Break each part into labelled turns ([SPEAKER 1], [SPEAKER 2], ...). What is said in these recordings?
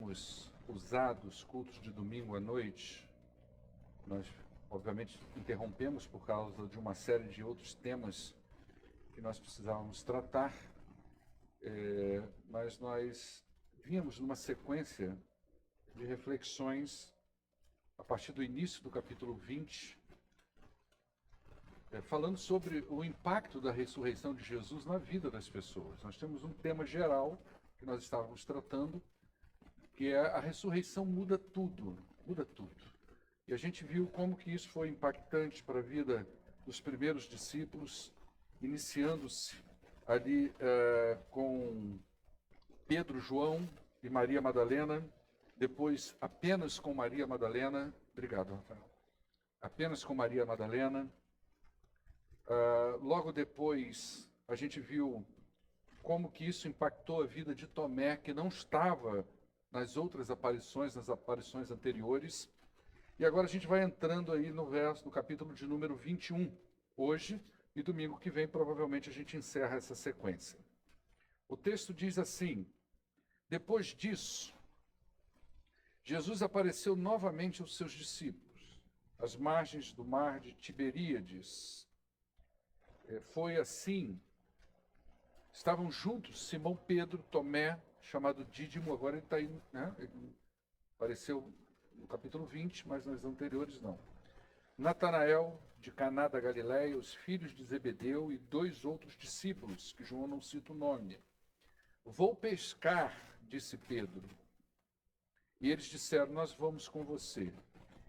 [SPEAKER 1] temos usado os cultos de domingo à noite. Nós, obviamente, interrompemos por causa de uma série de outros temas que nós precisávamos tratar, mas nós vínhamos numa sequência de reflexões a partir do início do capítulo 20, falando sobre o impacto da ressurreição de Jesus na vida das pessoas. Nós temos um tema geral que nós estávamos tratando, que é a ressurreição muda tudo, muda tudo. E a gente viu como que isso foi impactante para a vida dos primeiros discípulos, iniciando-se ali com Pedro, João e Maria Madalena, depois apenas com Maria Madalena. Obrigado, Rafael. Apenas com Maria Madalena. Logo depois, a gente viu como que isso impactou a vida de Tomé, que não estava nas outras aparições, nas aparições anteriores. E agora a gente vai entrando aí no capítulo de número 21, hoje, e domingo que vem provavelmente a gente encerra essa sequência. O texto diz assim: depois disso, Jesus apareceu novamente aos seus discípulos, às margens do mar de Tiberíades. Foi assim, estavam juntos Simão Pedro, Tomé, chamado Dídimo, agora ele está aí, né? Ele apareceu no capítulo 20, mas nas anteriores não. Natanael, de Caná da Galileia, os filhos de Zebedeu e 2 outros discípulos, que João não cita o nome. Vou pescar, disse Pedro. E eles disseram, nós vamos com você.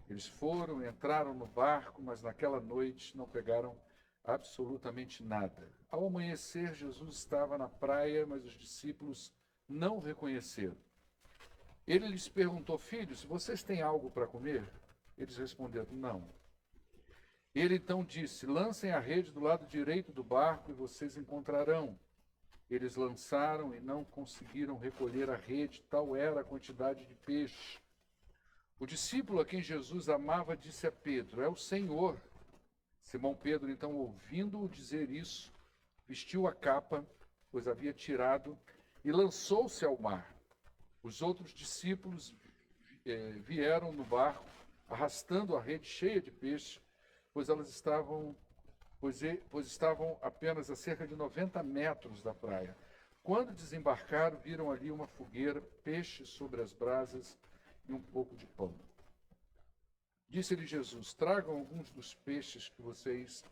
[SPEAKER 1] Eles foram, entraram no barco, mas naquela noite não pegaram absolutamente nada. Ao amanhecer, Jesus estava na praia, mas os discípulos não o reconheceram. Ele lhes perguntou, filhos, vocês têm algo para comer? Eles responderam, não. Ele então disse, lancem a rede do lado direito do barco e vocês encontrarão. Eles lançaram e não conseguiram recolher a rede, tal era a quantidade de peixe. O discípulo a quem Jesus amava disse a Pedro, é o Senhor. Simão Pedro, então, ouvindo-o dizer isso, vestiu a capa, pois havia tirado, e lançou-se ao mar. Os outros discípulos vieram no barco, arrastando a rede cheia de peixe, pois estavam apenas a cerca de 90 metros da praia. Quando desembarcaram, viram ali uma fogueira, peixe sobre as brasas e um pouco de pão. Disse-lhe Jesus, tragam alguns dos peixes que vocês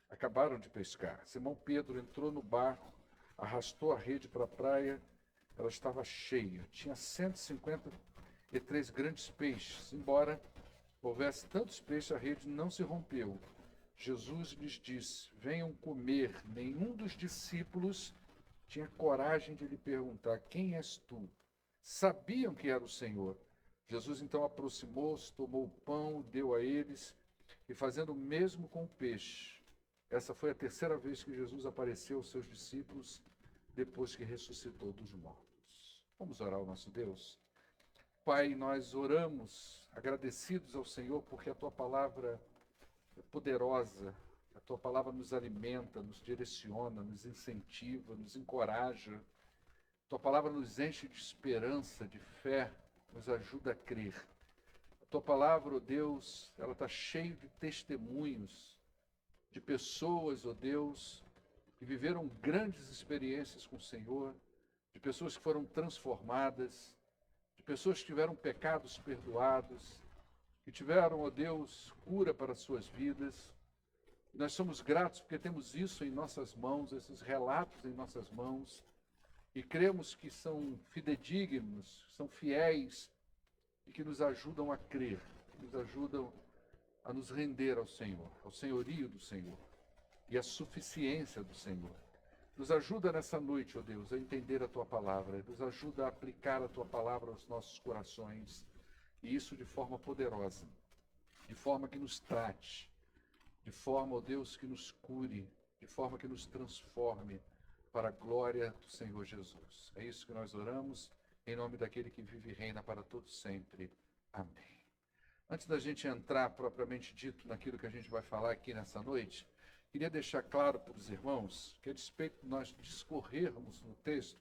[SPEAKER 1] acabaram de pescar. Simão Pedro entrou no barco, arrastou a rede para a praia, ela estava cheia. Tinha 153 grandes peixes. Embora houvesse tantos peixes, a rede não se rompeu. Jesus lhes disse, venham comer. Nenhum dos discípulos tinha coragem de lhe perguntar, quem és tu? Sabiam que era o Senhor. Jesus então aproximou-se, tomou o pão, deu a eles, e fazendo o mesmo com o peixe. Essa foi a terceira vez que Jesus apareceu aos seus discípulos, depois que ressuscitou dos mortos. Vamos orar ao nosso Deus? Pai, nós oramos, agradecidos ao Senhor, porque a Tua palavra é poderosa, a Tua palavra nos alimenta, nos direciona, nos incentiva, nos encoraja. A Tua palavra nos enche de esperança, de fé, nos ajuda a crer. A Tua palavra, ó Deus, ela está cheia de testemunhos, de pessoas, ó Deus, que viveram grandes experiências com o Senhor, de pessoas que foram transformadas, de pessoas que tiveram pecados perdoados, que tiveram, ó Deus, cura para as suas vidas. E nós somos gratos porque temos isso em nossas mãos, esses relatos em nossas mãos, e cremos que são fidedignos, são fiéis e que nos ajudam a crer, que nos ajudam a nos render ao Senhor, ao senhorio do Senhor e à suficiência do Senhor. Nos ajuda nessa noite, ó Deus, a entender a Tua palavra, nos ajuda a aplicar a Tua palavra aos nossos corações, e isso de forma poderosa, de forma que nos trate, de forma, ó Deus, que nos cure, de forma que nos transforme, para a glória do Senhor Jesus. É isso que nós oramos, em nome daquele que vive e reina para todos sempre. Amém. Antes da gente entrar, propriamente dito, naquilo que a gente vai falar aqui nessa noite, queria deixar claro para os irmãos que, a despeito de nós discorrermos no texto,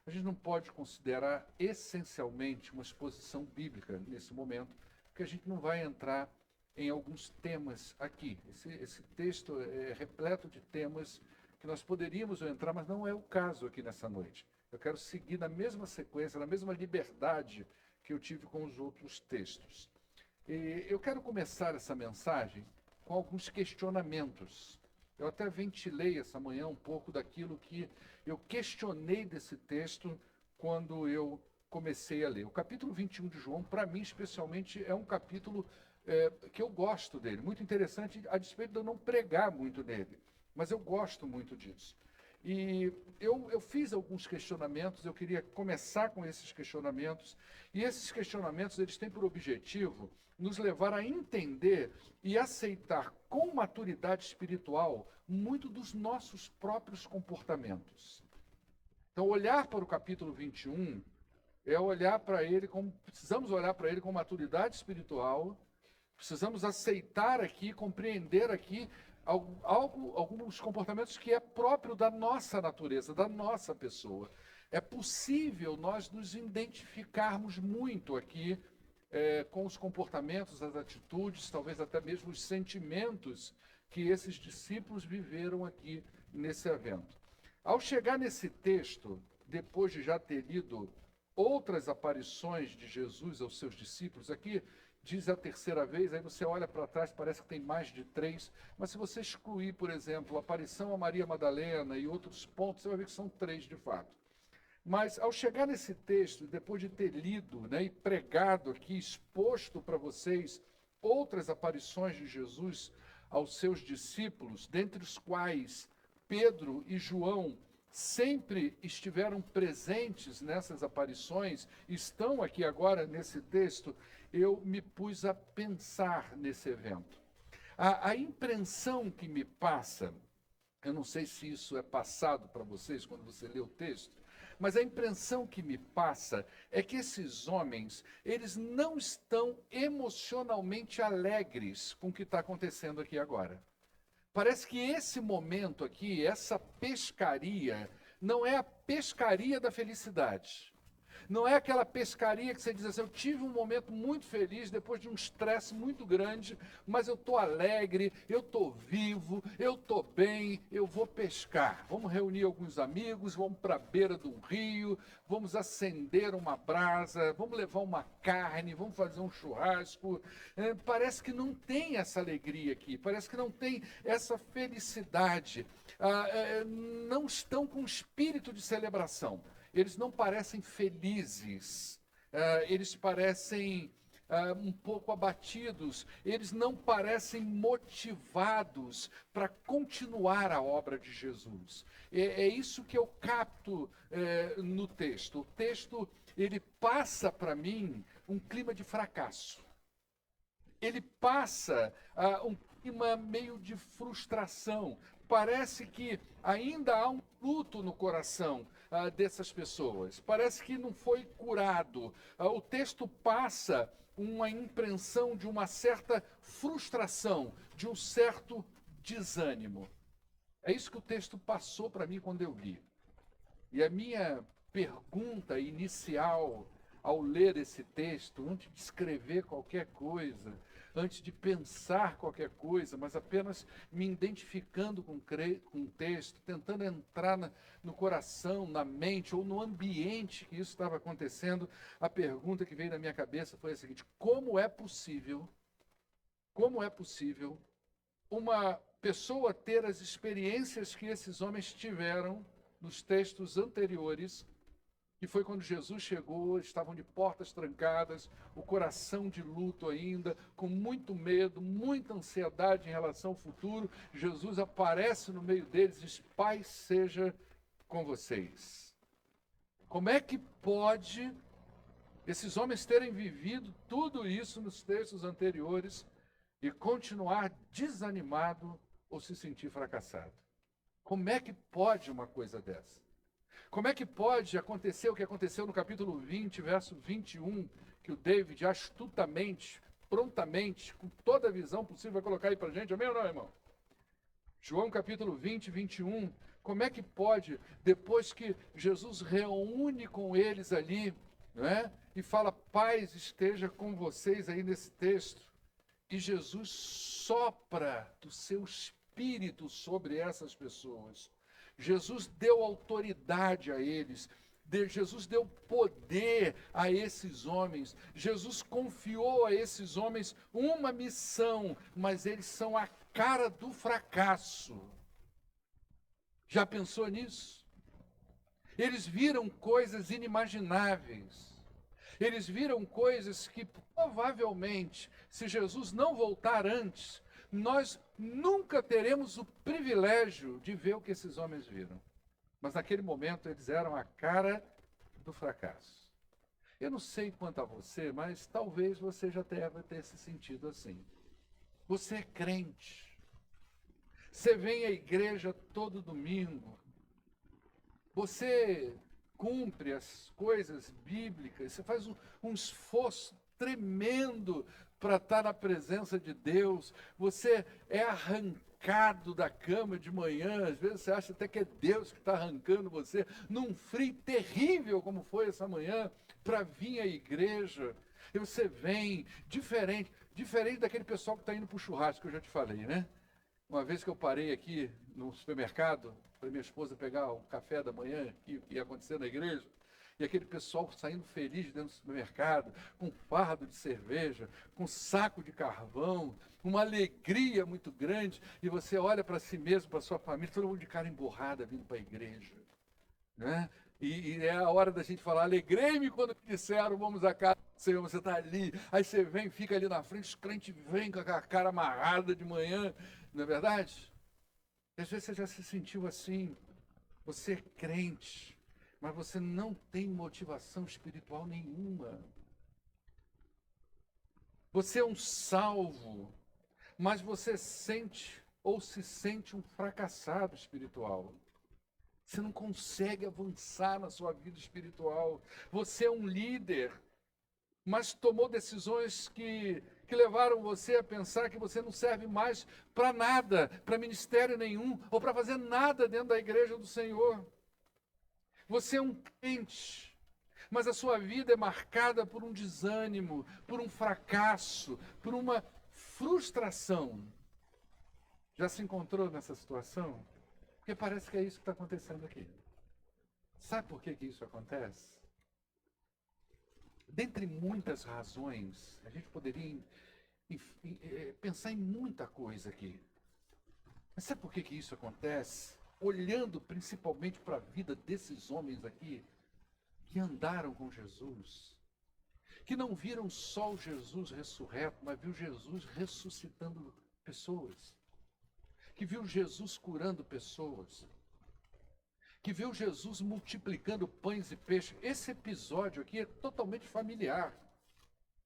[SPEAKER 1] a gente não pode considerar essencialmente uma exposição bíblica nesse momento, porque a gente não vai entrar em alguns temas aqui. Esse texto é repleto de temas que nós poderíamos entrar, mas não é o caso aqui nessa noite. Eu quero seguir na mesma sequência, na mesma liberdade que eu tive com os outros textos. E eu quero começar essa mensagem com alguns questionamentos. Eu até ventilei essa manhã um pouco daquilo que eu questionei desse texto quando eu comecei a ler. O capítulo 21 de João, para mim especialmente, é um capítulo que eu gosto dele, muito interessante, a despeito de eu não pregar muito nele, mas eu gosto muito disso. E eu fiz alguns questionamentos, eu queria começar com esses questionamentos, e esses questionamentos eles têm por objetivo nos levar a entender e aceitar com maturidade espiritual muito dos nossos próprios comportamentos. Então, olhar para o capítulo 21 é olhar para ele como, precisamos olhar para ele com maturidade espiritual, precisamos aceitar aqui, compreender aqui alguns comportamentos que é próprio da nossa natureza, da nossa pessoa. É possível nós nos identificarmos muito aqui com os comportamentos, as atitudes, talvez até mesmo os sentimentos que esses discípulos viveram aqui nesse evento. Ao chegar nesse texto, depois de já ter lido outras aparições de Jesus aos seus discípulos, aqui diz a terceira vez, aí você olha para trás, parece que tem mais de 3, mas se você excluir, por exemplo, a aparição a Maria Madalena e outros pontos, você vai ver que são 3 de fato. Mas ao chegar nesse texto, depois de ter lido e pregado aqui, exposto para vocês outras aparições de Jesus aos seus discípulos, dentre os quais Pedro e João sempre estiveram presentes nessas aparições, estão aqui agora nesse texto, eu me pus a pensar nesse evento. A impressão que me passa, eu não sei se isso é passado para vocês quando você lê o texto, mas a impressão que me passa é que esses homens, eles não estão emocionalmente alegres com o que está acontecendo aqui agora. Parece que esse momento aqui, essa pescaria, não é a pescaria da felicidade. Não é aquela pescaria que você diz assim, eu tive um momento muito feliz depois de um estresse muito grande, mas eu estou alegre, eu estou vivo, eu estou bem, eu vou pescar. Vamos reunir alguns amigos, vamos para a beira do rio, vamos acender uma brasa, vamos levar uma carne, vamos fazer um churrasco. Parece que não tem essa alegria aqui, parece que não tem essa felicidade. Não estão com espírito de celebração. Eles não parecem felizes, eles parecem um pouco abatidos, eles não parecem motivados para continuar a obra de Jesus. É isso que eu capto no texto. O texto, ele passa para mim um clima de fracasso. Ele passa um clima meio de frustração. Parece que ainda há um luto no coração dessas pessoas. Parece que não foi curado. O texto passa uma impressão de uma certa frustração, de um certo desânimo. É isso que o texto passou para mim quando eu li. E a minha pergunta inicial ao ler esse texto, antes de escrever qualquer coisa, antes de pensar qualquer coisa, mas apenas me identificando com o texto, tentando entrar no coração, na mente ou no ambiente que isso estava acontecendo, a pergunta que veio na minha cabeça foi a seguinte: como é possível uma pessoa ter as experiências que esses homens tiveram nos textos anteriores, que foi quando Jesus chegou, estavam de portas trancadas, o coração de luto ainda, com muito medo, muita ansiedade em relação ao futuro. Jesus aparece no meio deles e diz: paz seja com vocês. Como é que pode esses homens terem vivido tudo isso nos textos anteriores e continuar desanimado ou se sentir fracassado? Como é que pode uma coisa dessa? Como é que pode acontecer o que aconteceu no capítulo 20, verso 21, que o David astutamente, prontamente, com toda a visão possível, vai colocar aí para a gente? Amém ou não, irmão? João capítulo 20, 21, como é que pode, depois que Jesus reúne com eles ali, não é? E fala, paz esteja com vocês aí nesse texto, e Jesus sopra do seu espírito sobre essas pessoas. Jesus deu autoridade a eles. Jesus deu poder a esses homens. Jesus confiou a esses homens uma missão, mas eles são a cara do fracasso. Já pensou nisso? Eles viram coisas inimagináveis. Eles viram coisas que provavelmente, se Jesus não voltar antes, nós nunca teremos o privilégio de ver o que esses homens viram. Mas naquele momento eles eram a cara do fracasso. Eu não sei quanto a você, mas talvez você já deva ter se sentido assim. Você é crente. Você vem à igreja todo domingo. Você cumpre as coisas bíblicas. Você faz um esforço tremendo para estar na presença de Deus. Você é arrancado da cama de manhã. Às vezes você acha até que é Deus que está arrancando você, num frio terrível como foi essa manhã, para vir à igreja. E você vem diferente daquele pessoal que está indo para o churrasco, que eu já te falei, né? Uma vez que eu parei aqui no supermercado, para minha esposa pegar o café da manhã, que ia acontecer na igreja, e aquele pessoal saindo feliz dentro do supermercado, com fardo de cerveja, com saco de carvão, uma alegria muito grande, e você olha para si mesmo, para sua família, todo mundo de cara emborrada vindo para a igreja, né? E é a hora da gente falar, alegrei-me quando me disseram, vamos à casa do Senhor, você está ali, aí você vem, fica ali na frente, os crentes vêm com a cara amarrada de manhã, não é verdade? Às vezes você já se sentiu assim, você é crente, mas você não tem motivação espiritual nenhuma. Você é um salvo, mas você sente ou se sente um fracassado espiritual. Você não consegue avançar na sua vida espiritual. Você é um líder, mas tomou decisões que levaram você a pensar que você não serve mais para nada, para ministério nenhum, ou para fazer nada dentro da igreja do Senhor. Você é um crente, mas a sua vida é marcada por um desânimo, por um fracasso, por uma frustração. Já se encontrou nessa situação? Porque parece que é isso que está acontecendo aqui. Sabe por que isso acontece? Dentre muitas razões, a gente poderia pensar em muita coisa aqui. Mas sabe por que isso acontece? Olhando principalmente para a vida desses homens aqui, que andaram com Jesus, que não viram só o Jesus ressurreto, mas viu Jesus ressuscitando pessoas, que viu Jesus curando pessoas, que viu Jesus multiplicando pães e peixes. Esse episódio aqui é totalmente familiar,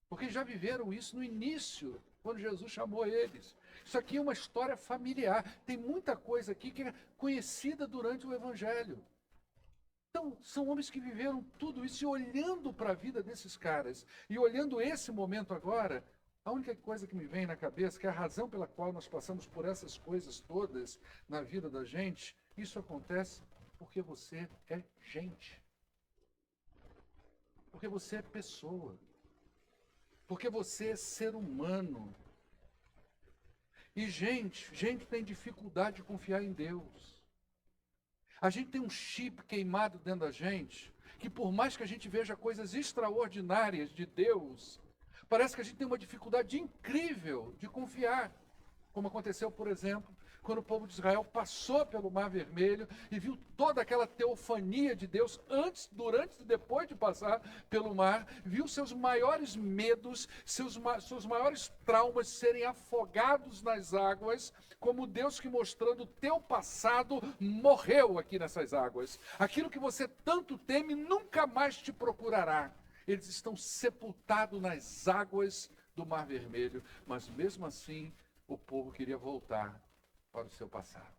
[SPEAKER 1] porque já viveram isso no início, quando Jesus chamou eles. Isso aqui é uma história familiar. Tem muita coisa aqui que é conhecida durante o Evangelho. Então, são homens que viveram tudo isso, e olhando para a vida desses caras, e olhando esse momento agora, a única coisa que me vem na cabeça, que é a razão pela qual nós passamos por essas coisas todas na vida da gente, isso acontece porque você é gente. Porque você é pessoa. Porque você é ser humano. E gente tem dificuldade de confiar em Deus. A gente tem um chip queimado dentro da gente, que por mais que a gente veja coisas extraordinárias de Deus, parece que a gente tem uma dificuldade incrível de confiar. Como aconteceu, por exemplo, quando o povo de Israel passou pelo Mar Vermelho e viu toda aquela teofania de Deus antes, durante e depois de passar pelo mar, viu seus maiores medos, seus maiores traumas serem afogados nas águas, como Deus que, mostrando o teu passado, morreu aqui nessas águas. Aquilo que você tanto teme nunca mais te procurará. Eles estão sepultados nas águas do Mar Vermelho, mas mesmo assim o povo queria voltar para o seu passado.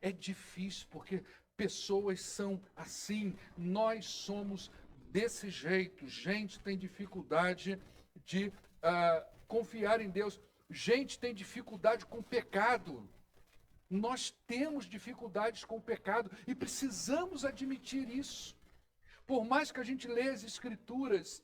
[SPEAKER 1] É difícil, porque pessoas são assim, nós somos desse jeito. Gente tem dificuldade de confiar em Deus. Gente tem dificuldade com o pecado. Nós temos dificuldades com o pecado e precisamos admitir isso. Por mais que a gente leia as Escrituras,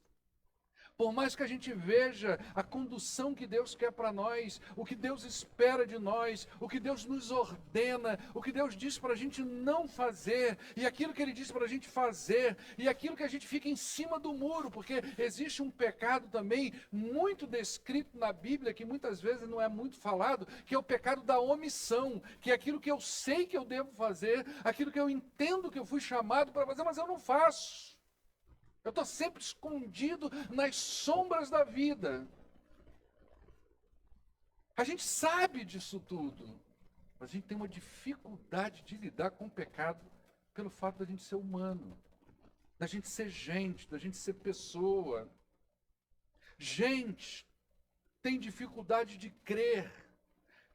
[SPEAKER 1] por mais que a gente veja a condução que Deus quer para nós, o que Deus espera de nós, o que Deus nos ordena, o que Deus diz para a gente não fazer, e aquilo que Ele diz para a gente fazer, e aquilo que a gente fica em cima do muro, porque existe um pecado também muito descrito na Bíblia, que muitas vezes não é muito falado, que é o pecado da omissão, que é aquilo que eu sei que eu devo fazer, aquilo que eu entendo que eu fui chamado para fazer, mas eu não faço. Eu estou sempre escondido nas sombras da vida. A gente sabe disso tudo, mas a gente tem uma dificuldade de lidar com o pecado pelo fato da gente ser humano, da gente ser gente, da gente ser pessoa. Gente tem dificuldade de crer.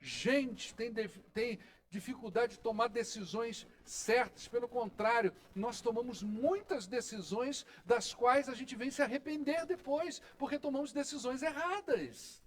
[SPEAKER 1] Gente tem dificuldade de tomar decisões certas. Pelo contrário, nós tomamos muitas decisões das quais a gente vem se arrepender depois, porque tomamos decisões erradas.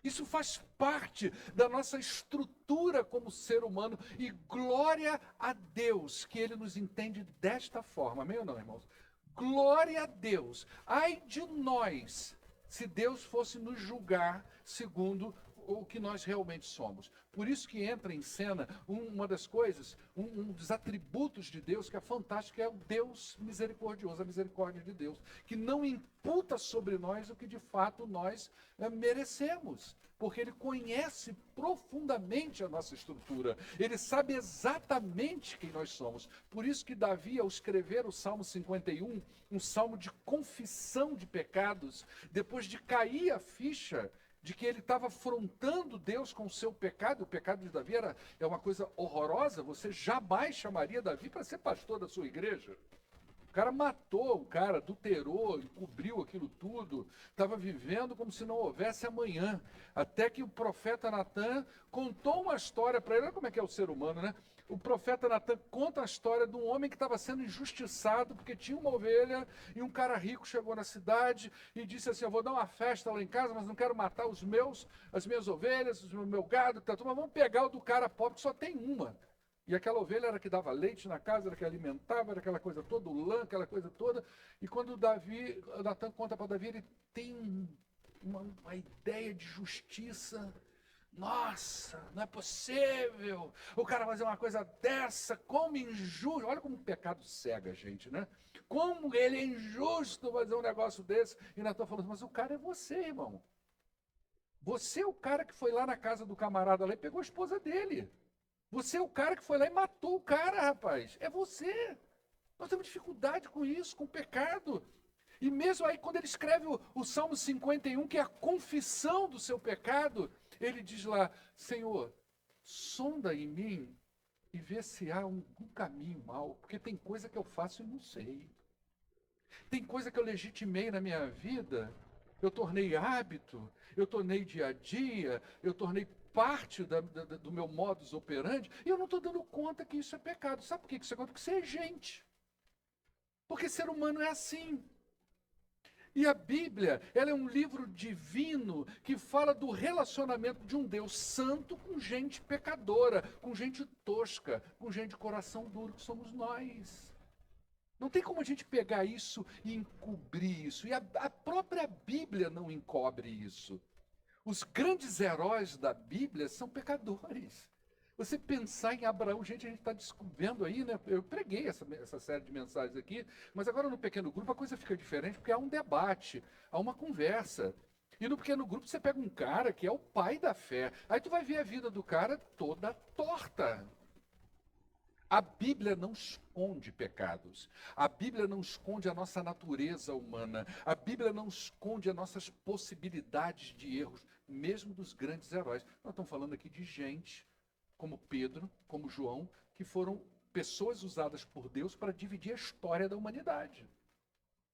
[SPEAKER 1] Isso faz parte da nossa estrutura como ser humano, e glória a Deus que Ele nos entende desta forma. Amém ou não, irmãos? Glória a Deus. Ai de nós, se Deus fosse nos julgar segundo o que nós realmente somos. Por isso que entra em cena uma das coisas, um dos atributos de Deus que é fantástico, que é o Deus misericordioso, a misericórdia de Deus, que não imputa sobre nós o que de fato nós merecemos, porque Ele conhece profundamente a nossa estrutura, Ele sabe exatamente quem nós somos. Por isso que Davi, ao escrever o Salmo 51, um salmo de confissão de pecados, depois de cair a ficha de que ele estava afrontando Deus com o seu pecado. O pecado de Davi é uma coisa horrorosa. Você jamais chamaria Davi para ser pastor da sua igreja. O cara matou o cara, adulterou, encobriu aquilo tudo, estava vivendo como se não houvesse amanhã. Até que o profeta Natan contou uma história para ele. Olha como é que é o ser humano, né? O profeta Natan conta a história de um homem que estava sendo injustiçado porque tinha uma ovelha e um cara rico chegou na cidade e disse assim: eu vou dar uma festa lá em casa, mas não quero matar as minhas ovelhas, o meu gado, mas vamos pegar o do cara pobre que só tem uma. E aquela ovelha era que dava leite na casa, era que alimentava, era aquela coisa toda, o lã, aquela coisa toda. E quando Natan conta para Davi, ele tem uma ideia de justiça. Nossa, não é possível o cara fazer uma coisa dessa, como injusto. Olha como o pecado cega a gente, né? Como ele é injusto fazer um negócio desse. E Natan falando, mas o cara é você, irmão. Você é o cara que foi lá na casa do camarada lá e pegou a esposa dele. Você é o cara que foi lá e matou o cara, rapaz. É você. Nós temos dificuldade com isso, com o pecado. E mesmo aí, quando ele escreve o Salmo 51, que é a confissão do seu pecado, ele diz lá: Senhor, sonda em mim e vê se há um caminho mau, porque tem coisa que eu faço e não sei. Tem coisa que eu legitimei na minha vida, eu tornei hábito, eu tornei dia a dia, eu tornei parte do meu modus operandi, e eu não estou dando conta que isso é pecado. Sabe por que isso é pecado? Porque você é gente. Porque ser humano é assim. E a Bíblia, ela é um livro divino que fala do relacionamento de um Deus santo com gente pecadora, com gente tosca, com gente de coração duro, que somos nós. Não tem como a gente pegar isso e encobrir isso. E a própria Bíblia não encobre isso. Os grandes heróis da Bíblia são pecadores. Você pensar em Abraão, gente, a gente está descobrindo aí, né? Eu preguei essa série de mensagens aqui, mas agora no pequeno grupo a coisa fica diferente, porque há um debate, há uma conversa. E no pequeno grupo você pega um cara que é o pai da fé, aí tu vai ver a vida do cara toda torta. A Bíblia não esconde pecados. A Bíblia não esconde a nossa natureza humana. A Bíblia não esconde as nossas possibilidades de erros, mesmo dos grandes heróis. Nós estamos falando aqui de gente como Pedro, como João, que foram pessoas usadas por Deus para dividir a história da humanidade,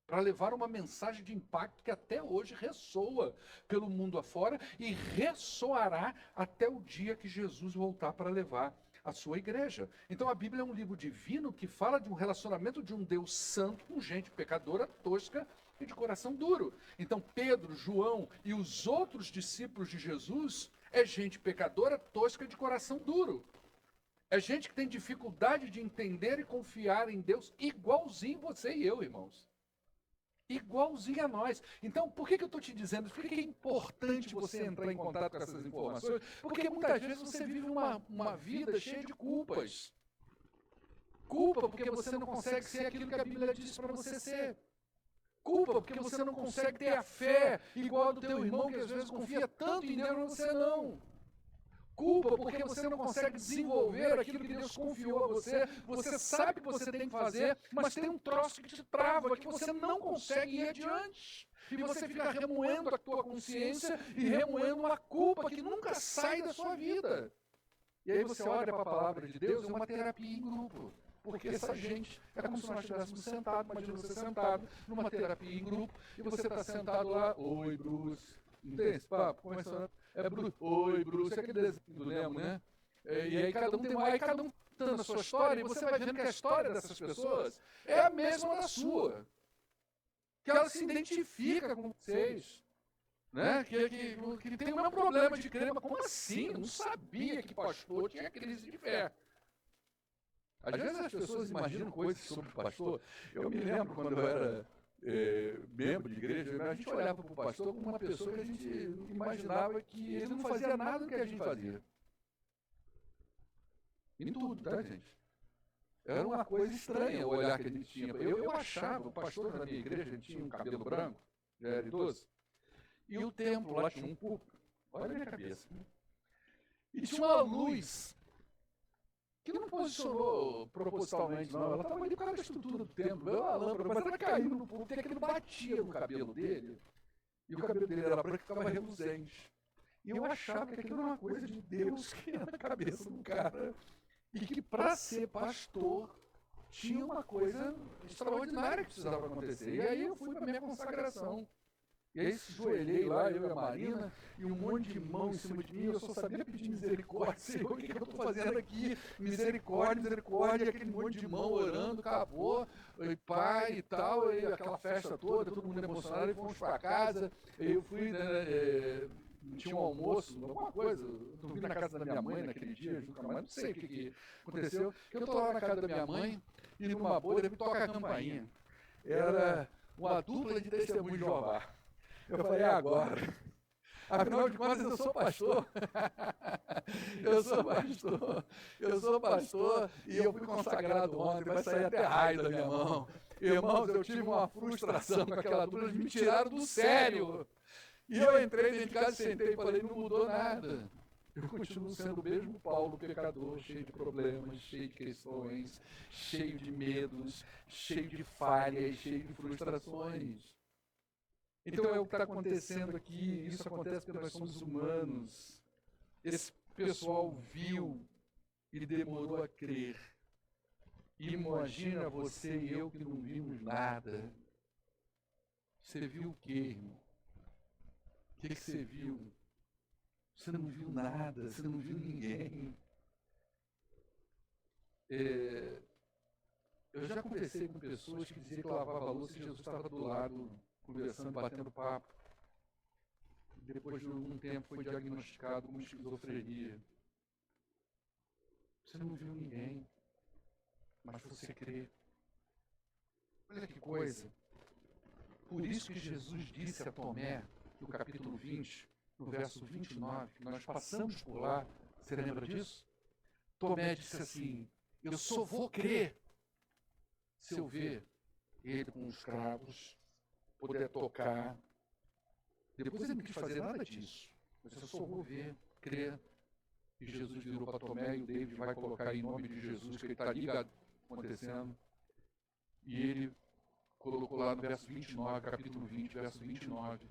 [SPEAKER 1] para levar uma mensagem de impacto que até hoje ressoa pelo mundo afora e ressoará até o dia que Jesus voltar para levar a sua igreja. Então a Bíblia é um livro divino que fala de um relacionamento de um Deus santo com gente pecadora, tosca e de coração duro. Então Pedro, João e os outros discípulos de Jesus É gente pecadora, tosca, de coração duro. É gente que tem dificuldade de entender e confiar em Deus, igualzinho você e eu, irmãos. Igualzinho a nós. Então, por que eu estou te dizendo? Por que é importante você entrar em contato com essas informações? Porque muitas vezes você vive uma vida cheia de culpas. Culpa porque você não consegue ser aquilo que a Bíblia diz para você ser. Culpa porque você não consegue ter a fé igual a do teu irmão, que às vezes confia tanto em Deus, mas você não. Culpa porque você não consegue desenvolver aquilo que Deus confiou a você. Você sabe que você tem que fazer, mas tem um troço que te trava, que você não consegue ir adiante. E você fica remoendo a tua consciência e remoendo uma culpa que nunca sai da sua vida. E aí você olha para a palavra de Deus, é uma terapia em grupo. Porque essa gente, é como se nós estivéssemos sentados, imagina você sentado numa terapia em grupo, e você está sentado lá, oi Bruce, não tem esse papo? Começando, Bruce, oi Bruce, é aquele desenho do Nemo, né? E aí cada um contando a sua história, e você vai vendo que a história dessas pessoas é a mesma da sua. Que ela se identifica com vocês. Né? Que tem o mesmo problema de crer, mas como assim? Eu não sabia que pastor tinha crise de fé. Às vezes as pessoas imaginam coisas sobre o pastor. Eu me lembro quando eu era membro de igreja, a gente olhava para o pastor como uma pessoa que a gente imaginava que ele não fazia nada do que a gente fazia. Em tudo, tá, gente? Era uma coisa estranha o olhar que a gente tinha. Eu achava, o pastor da minha igreja, ele tinha um cabelo branco, já era idoso, e o templo lá tinha um púlpito, olha a minha cabeça, e tinha uma luz que não posicionou propositalmente, não. Ela estava ali por causa da estrutura do templo, uma lâmpada, mas ela caiu no púlpito e aquilo batia no cabelo dele, e o cabelo dele era branco e ficava reluzente. E eu achava que aquilo era uma coisa de Deus que era na cabeça do cara, e que para ser pastor tinha uma coisa extraordinária que precisava acontecer. E aí eu fui para a minha consagração. E aí se joelhei lá, eu e a Marina, e um monte de mão em cima de mim, eu só sabia pedir misericórdia, Senhor, o que eu estou fazendo aqui? Misericórdia, misericórdia, e aquele monte de mão orando, acabou, e pai e tal, e aquela festa toda, todo mundo emocionado, e fomos para casa, e eu fui, tinha um almoço, alguma coisa, eu dormi na casa da minha mãe naquele dia, junto com a mãe, não sei o que aconteceu, que eu estou lá na casa da minha mãe, e numa boa, ele me toca a campainha. Era uma dupla de testemunho de Jeová. Eu falei, agora. Afinal de contas, eu sou pastor. Eu sou pastor e eu fui consagrado ontem, vai sair até raio da minha mão. Irmãos, eu tive uma frustração com aquela dupla, eles me tiraram do sério. E eu entrei dentro de casa, sentei e falei, não mudou nada. Eu continuo sendo o mesmo Paulo, pecador, cheio de problemas, cheio de questões, cheio de medos, cheio de falhas, cheio de frustrações. Então é o que está acontecendo aqui, isso acontece porque nós somos humanos. Esse pessoal viu e demorou a crer. Imagina você e eu que não vimos nada. Você viu o quê, irmão? O que você viu? Você não viu nada, você não viu ninguém. Eu já conversei com pessoas que diziam que lavava a louça e Jesus estava do lado, conversando, batendo papo. Depois de algum tempo foi diagnosticado com esquizofrenia. Você não viu ninguém, mas você crê. Olha que coisa. Por isso que Jesus disse a Tomé, no capítulo 20, no verso 29, que nós passamos por lá, você lembra disso? Tomé disse assim, eu só vou crer se eu ver ele com os cravos, poder tocar. Depois ele não quis fazer nada disso. Mas eu só vou ver, crer. E Jesus virou para Tomé e o David vai colocar em nome de Jesus, que ele está ligado acontecendo. E ele colocou lá no verso 29, capítulo 20, verso 29,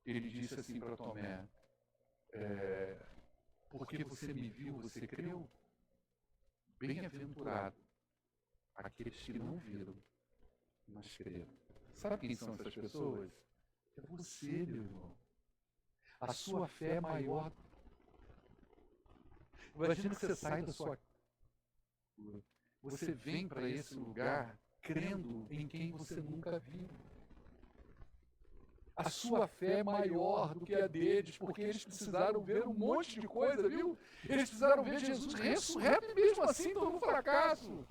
[SPEAKER 1] ele disse assim para Tomé, porque você me viu, você creu? Bem-aventurado aqueles que não viram, mas creram. Sabe quem são essas pessoas? É você, meu irmão. A sua fé é maior. Imagina que você sai da sua... Você vem para esse lugar crendo em quem você nunca viu. A sua fé é maior do que a deles, porque eles precisaram ver um monte de coisa, viu? Eles precisaram ver Jesus ressurreto e mesmo assim estão no fracasso.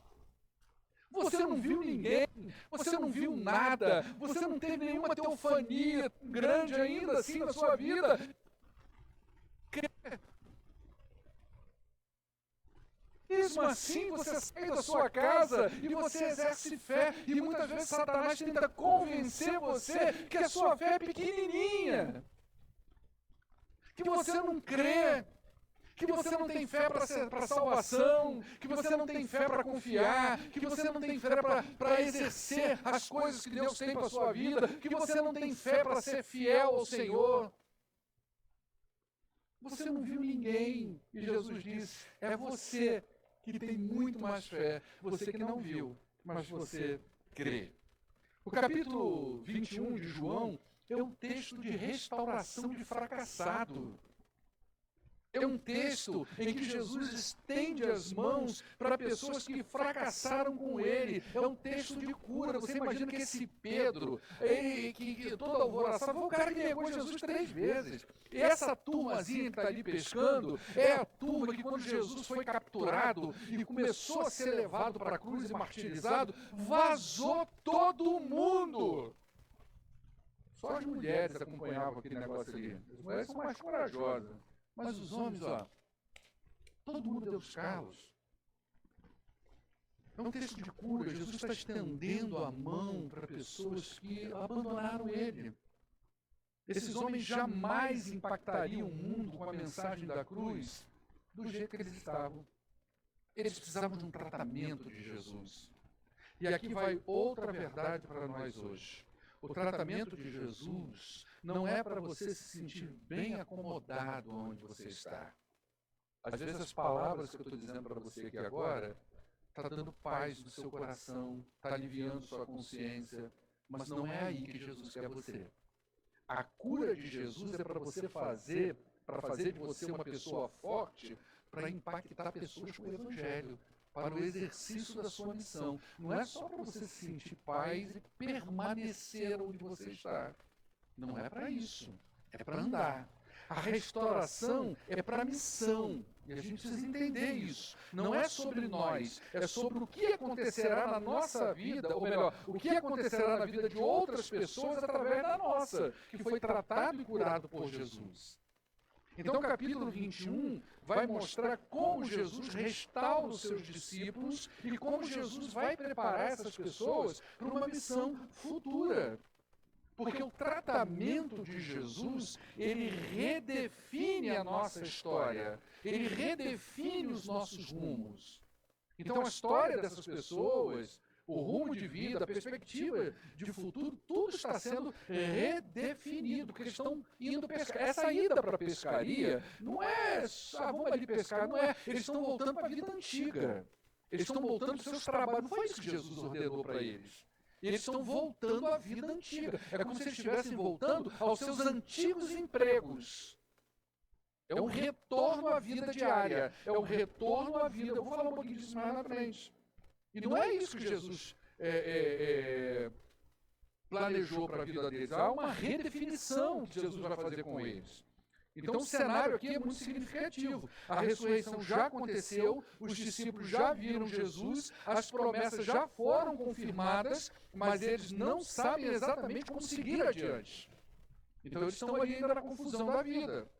[SPEAKER 1] Você não viu ninguém, você não viu nada, você não teve nenhuma teofania grande ainda assim na sua vida. Mesmo assim, você sai da sua casa e você exerce fé, e muitas vezes Satanás tenta convencer você que a sua fé é pequenininha, que você não crê, que você não tem fé para salvação, que você não tem fé para confiar, que você não tem fé para exercer as coisas que Deus tem para a sua vida, que você não tem fé para ser fiel ao Senhor. Você não viu ninguém, e Jesus disse, é você que tem muito mais fé, você que não viu, mas você crê. O capítulo 21 de João é um texto de restauração de fracassado. É um texto em que Jesus estende as mãos para pessoas que fracassaram com ele. É um texto de cura. Você imagina que esse Pedro, que todo alvoroçado, foi o cara que negou Jesus 3 vezes. E essa turmazinha que está ali pescando é a turma que, quando Jesus foi capturado e começou a ser levado para a cruz e martirizado, vazou todo mundo. Só as mulheres acompanhavam aquele negócio ali. As mulheres são mais corajosas. Mas os homens, todo mundo deu os calos. É um texto de cura. Jesus está estendendo a mão para pessoas que abandonaram ele. Esses homens jamais impactariam o mundo com a mensagem da cruz do jeito que eles estavam. Eles precisavam de um tratamento de Jesus. E aqui vai outra verdade para nós hoje. O tratamento de Jesus não é para você se sentir bem acomodado onde você está. Às vezes as palavras que eu estou dizendo para você aqui agora está dando paz no seu coração, está aliviando sua consciência, mas não é aí que Jesus quer você. A cura de Jesus é para você fazer de você uma pessoa forte, para impactar pessoas com o Evangelho, para o exercício da sua missão. Não é só para você sentir paz e permanecer onde você está. Não é para isso. É para andar. A restauração é para a missão. E a gente precisa entender isso. Não é sobre nós, é sobre o que acontecerá na nossa vida, ou melhor, o que acontecerá na vida de outras pessoas através da nossa, que foi tratado e curado por Jesus. Então, o capítulo 21 vai mostrar como Jesus restaura os seus discípulos e como Jesus vai preparar essas pessoas para uma missão futura. Porque o tratamento de Jesus, ele redefine a nossa história, ele redefine os nossos rumos. Então, a história dessas pessoas, o rumo de vida, a perspectiva de futuro, tudo está sendo redefinido, porque eles estão indo pescar. Essa ida para a pescaria não é vamos ali pescar, não é. Eles estão voltando para a vida antiga. Eles estão voltando para os seus trabalhos. Não foi isso que Jesus ordenou para eles. Eles estão voltando à vida antiga. É como se eles estivessem voltando aos seus antigos empregos. É um retorno à vida diária. É um retorno à vida. Eu vou falar um pouquinho disso mais na frente. E não é isso que Jesus planejou para a vida deles. Há uma redefinição que Jesus vai fazer com eles. Então, o cenário aqui é muito significativo. A ressurreição já aconteceu, os discípulos já viram Jesus, as promessas já foram confirmadas, mas eles não sabem exatamente como seguir adiante. Então, eles estão ali ainda na confusão da vida.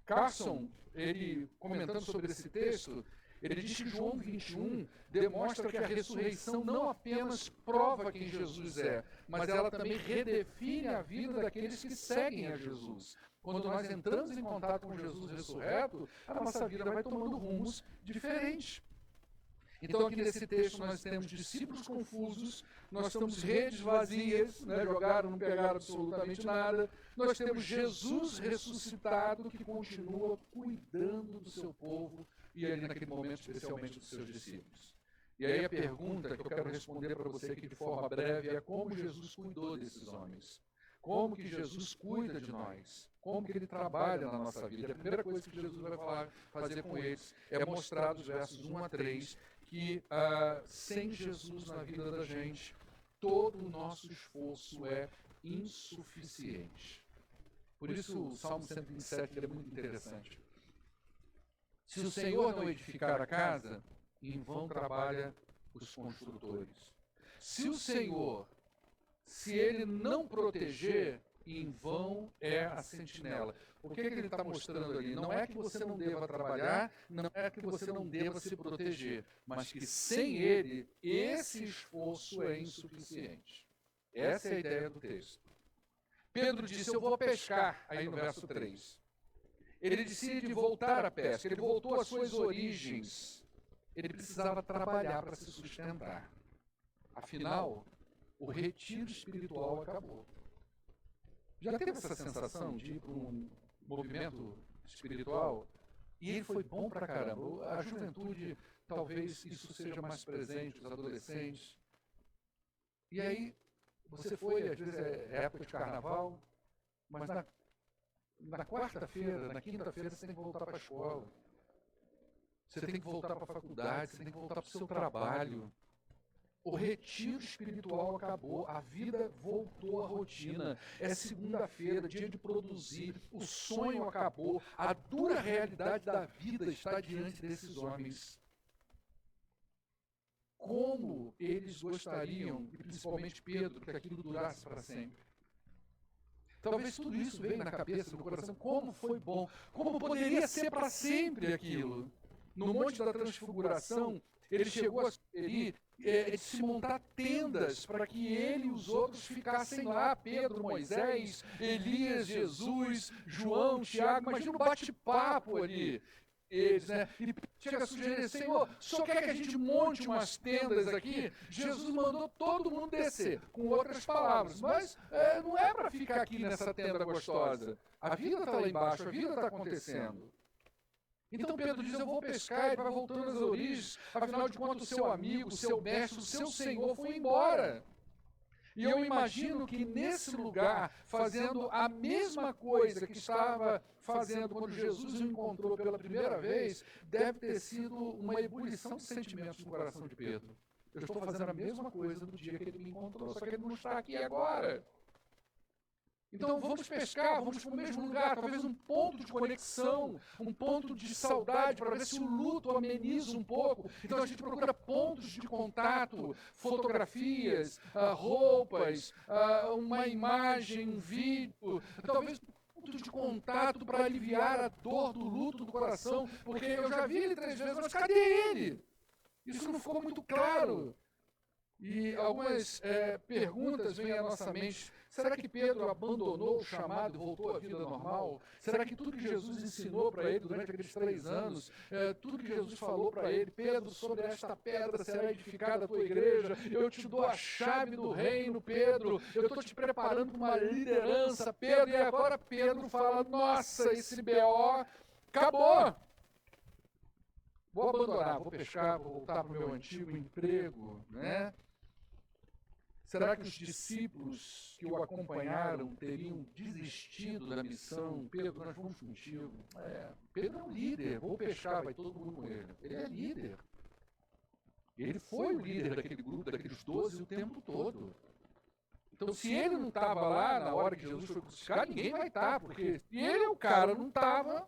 [SPEAKER 1] Carson, ele comentando sobre esse texto, ele diz que João 21 demonstra que a ressurreição não apenas prova quem Jesus é, mas ela também redefine a vida daqueles que seguem a Jesus. Quando nós entramos em contato com Jesus ressurreto, a nossa vida vai tomando rumos diferentes. Então, aqui nesse texto, nós temos discípulos confusos, nós temos redes vazias, jogaram, não pegaram absolutamente nada. Nós temos Jesus ressuscitado que continua cuidando do seu povo e ali naquele momento, especialmente dos seus discípulos. E aí a pergunta que eu quero responder para você aqui de forma breve é como Jesus cuidou desses homens. Como que Jesus cuida de nós? Como que ele trabalha na nossa vida? A primeira coisa que Jesus vai fazer com eles é mostrar dos versos 1 a 3 que sem Jesus na vida da gente, todo o nosso esforço é insuficiente. Por isso o Salmo 127 ele é muito interessante. Se o Senhor não edificar a casa, em vão trabalha os construtores. Se o Senhor, se ele não proteger, em vão é a sentinela. O que ele está mostrando ali? Não é que você não deva trabalhar, não é que você não deva se proteger, mas que sem ele, esse esforço é insuficiente. Essa é a ideia do texto. Pedro disse, eu vou pescar, aí no verso 3. Ele decide voltar à pesca, ele voltou às suas origens. Ele precisava trabalhar para se sustentar. Afinal, o retiro espiritual acabou. Já teve essa sensação de ir para um movimento espiritual? E ele foi bom pra caramba. A juventude, talvez isso seja mais presente, os adolescentes. E aí, você foi, às vezes é época de carnaval, mas na quarta-feira, na quinta-feira, você tem que voltar para a escola. Você tem que voltar para a faculdade, você tem que voltar para o seu trabalho. O retiro espiritual acabou, a vida voltou à rotina. É segunda-feira, dia de produzir, o sonho acabou, a dura realidade da vida está diante desses homens. Como eles gostariam, e principalmente Pedro, que aquilo durasse para sempre. Talvez tudo isso veio na cabeça, no coração, como foi bom, como poderia ser para sempre aquilo. No Monte da Transfiguração, ele chegou a sugerir de se montar tendas para que ele e os outros ficassem lá, Pedro, Moisés, Elias, Jesus, João, Tiago, imagina o bate-papo ali. Eles, né? E chega a sugerir, Senhor, só quer que a gente monte umas tendas aqui? Jesus mandou todo mundo descer, com outras palavras, mas não é para ficar aqui nessa tenda gostosa. A vida está lá embaixo, a vida está acontecendo. Então Pedro diz, eu vou pescar, ele vai voltando às origens, afinal de contas o seu amigo, o seu mestre, o seu Senhor foi embora. E eu imagino que nesse lugar, fazendo a mesma coisa que estava fazendo quando Jesus o encontrou pela primeira vez, deve ter sido uma ebulição de sentimentos no coração de Pedro. Eu estou fazendo a mesma coisa no dia que ele me encontrou, só que ele não está aqui agora. Então vamos pescar, vamos para o mesmo lugar, talvez um ponto de conexão, um ponto de saudade, para ver se o luto ameniza um pouco. Então a gente procura pontos de contato, fotografias, roupas, uma imagem, um vídeo, talvez um ponto de contato para aliviar a dor do luto do coração, porque eu já vi ele 3 vezes, mas cadê ele? Isso não ficou muito claro. E algumas perguntas vêm à nossa mente. Será que Pedro abandonou o chamado e voltou à vida normal? Será que tudo que Jesus ensinou para ele durante aqueles 3 anos, tudo que Jesus falou para ele, Pedro, sobre esta pedra será edificada a tua igreja, eu te dou a chave do reino, Pedro, eu estou te preparando para uma liderança, Pedro, e agora Pedro fala, nossa, esse BO acabou. Vou abandonar, vou pescar, vou voltar para o meu antigo emprego, né? Será que os discípulos que o acompanharam teriam desistido da missão? Pedro, nós vamos contigo. Pedro é um líder, vou pescar, vai todo mundo com ele. Ele é líder. Ele foi o líder daquele grupo, daqueles 12 o tempo todo. Então, se ele não estava lá na hora que Jesus foi crucificado, ninguém vai estar, porque se ele é o cara, não estava,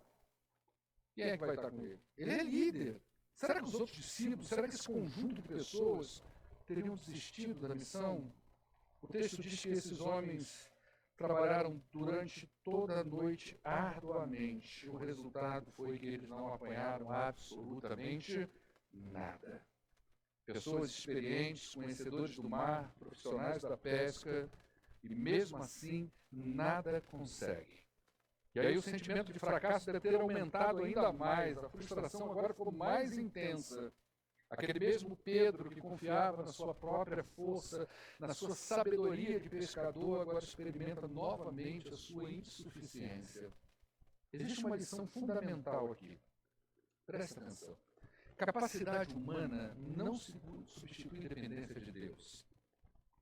[SPEAKER 1] quem é que vai estar com ele? Ele é líder. Será que os outros discípulos, será que esse conjunto de pessoas teriam desistido da missão? O texto diz que esses homens trabalharam durante toda a noite arduamente. O resultado foi que eles não apanharam absolutamente nada. Pessoas experientes, conhecedores do mar, profissionais da pesca, e mesmo assim nada consegue. E aí o sentimento de fracasso deve ter aumentado ainda mais, a frustração agora ficou mais intensa. Aquele mesmo Pedro que confiava na sua própria força, na sua sabedoria de pescador, agora experimenta novamente a sua insuficiência. Existe uma lição fundamental aqui. Presta atenção. Capacidade humana não substitui a dependência de Deus.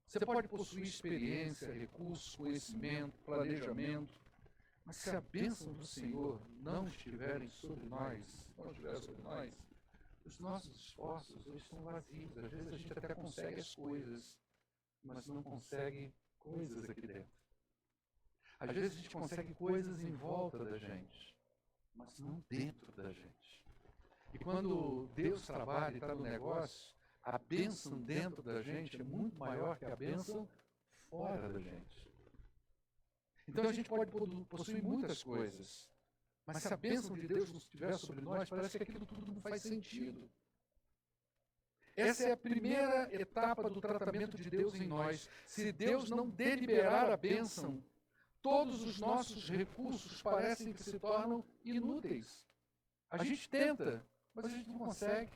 [SPEAKER 1] Você pode possuir experiência, recursos, conhecimento, planejamento, mas se a bênção do Senhor não estiver sobre nós, os nossos esforços eles são vazios. Às vezes a gente até consegue as coisas, mas não consegue coisas aqui dentro. Às vezes a gente consegue coisas em volta da gente, mas não dentro da gente. E quando Deus trabalha e está no negócio, a bênção dentro da gente é muito maior que a bênção fora da gente. Então a gente pode possuir muitas coisas, mas se a bênção de Deus não estiver sobre nós, parece que aquilo tudo não faz sentido. Essa é a primeira etapa do tratamento de Deus em nós. Se Deus não deliberar a bênção, todos os nossos recursos parecem que se tornam inúteis. A gente tenta, mas a gente não consegue.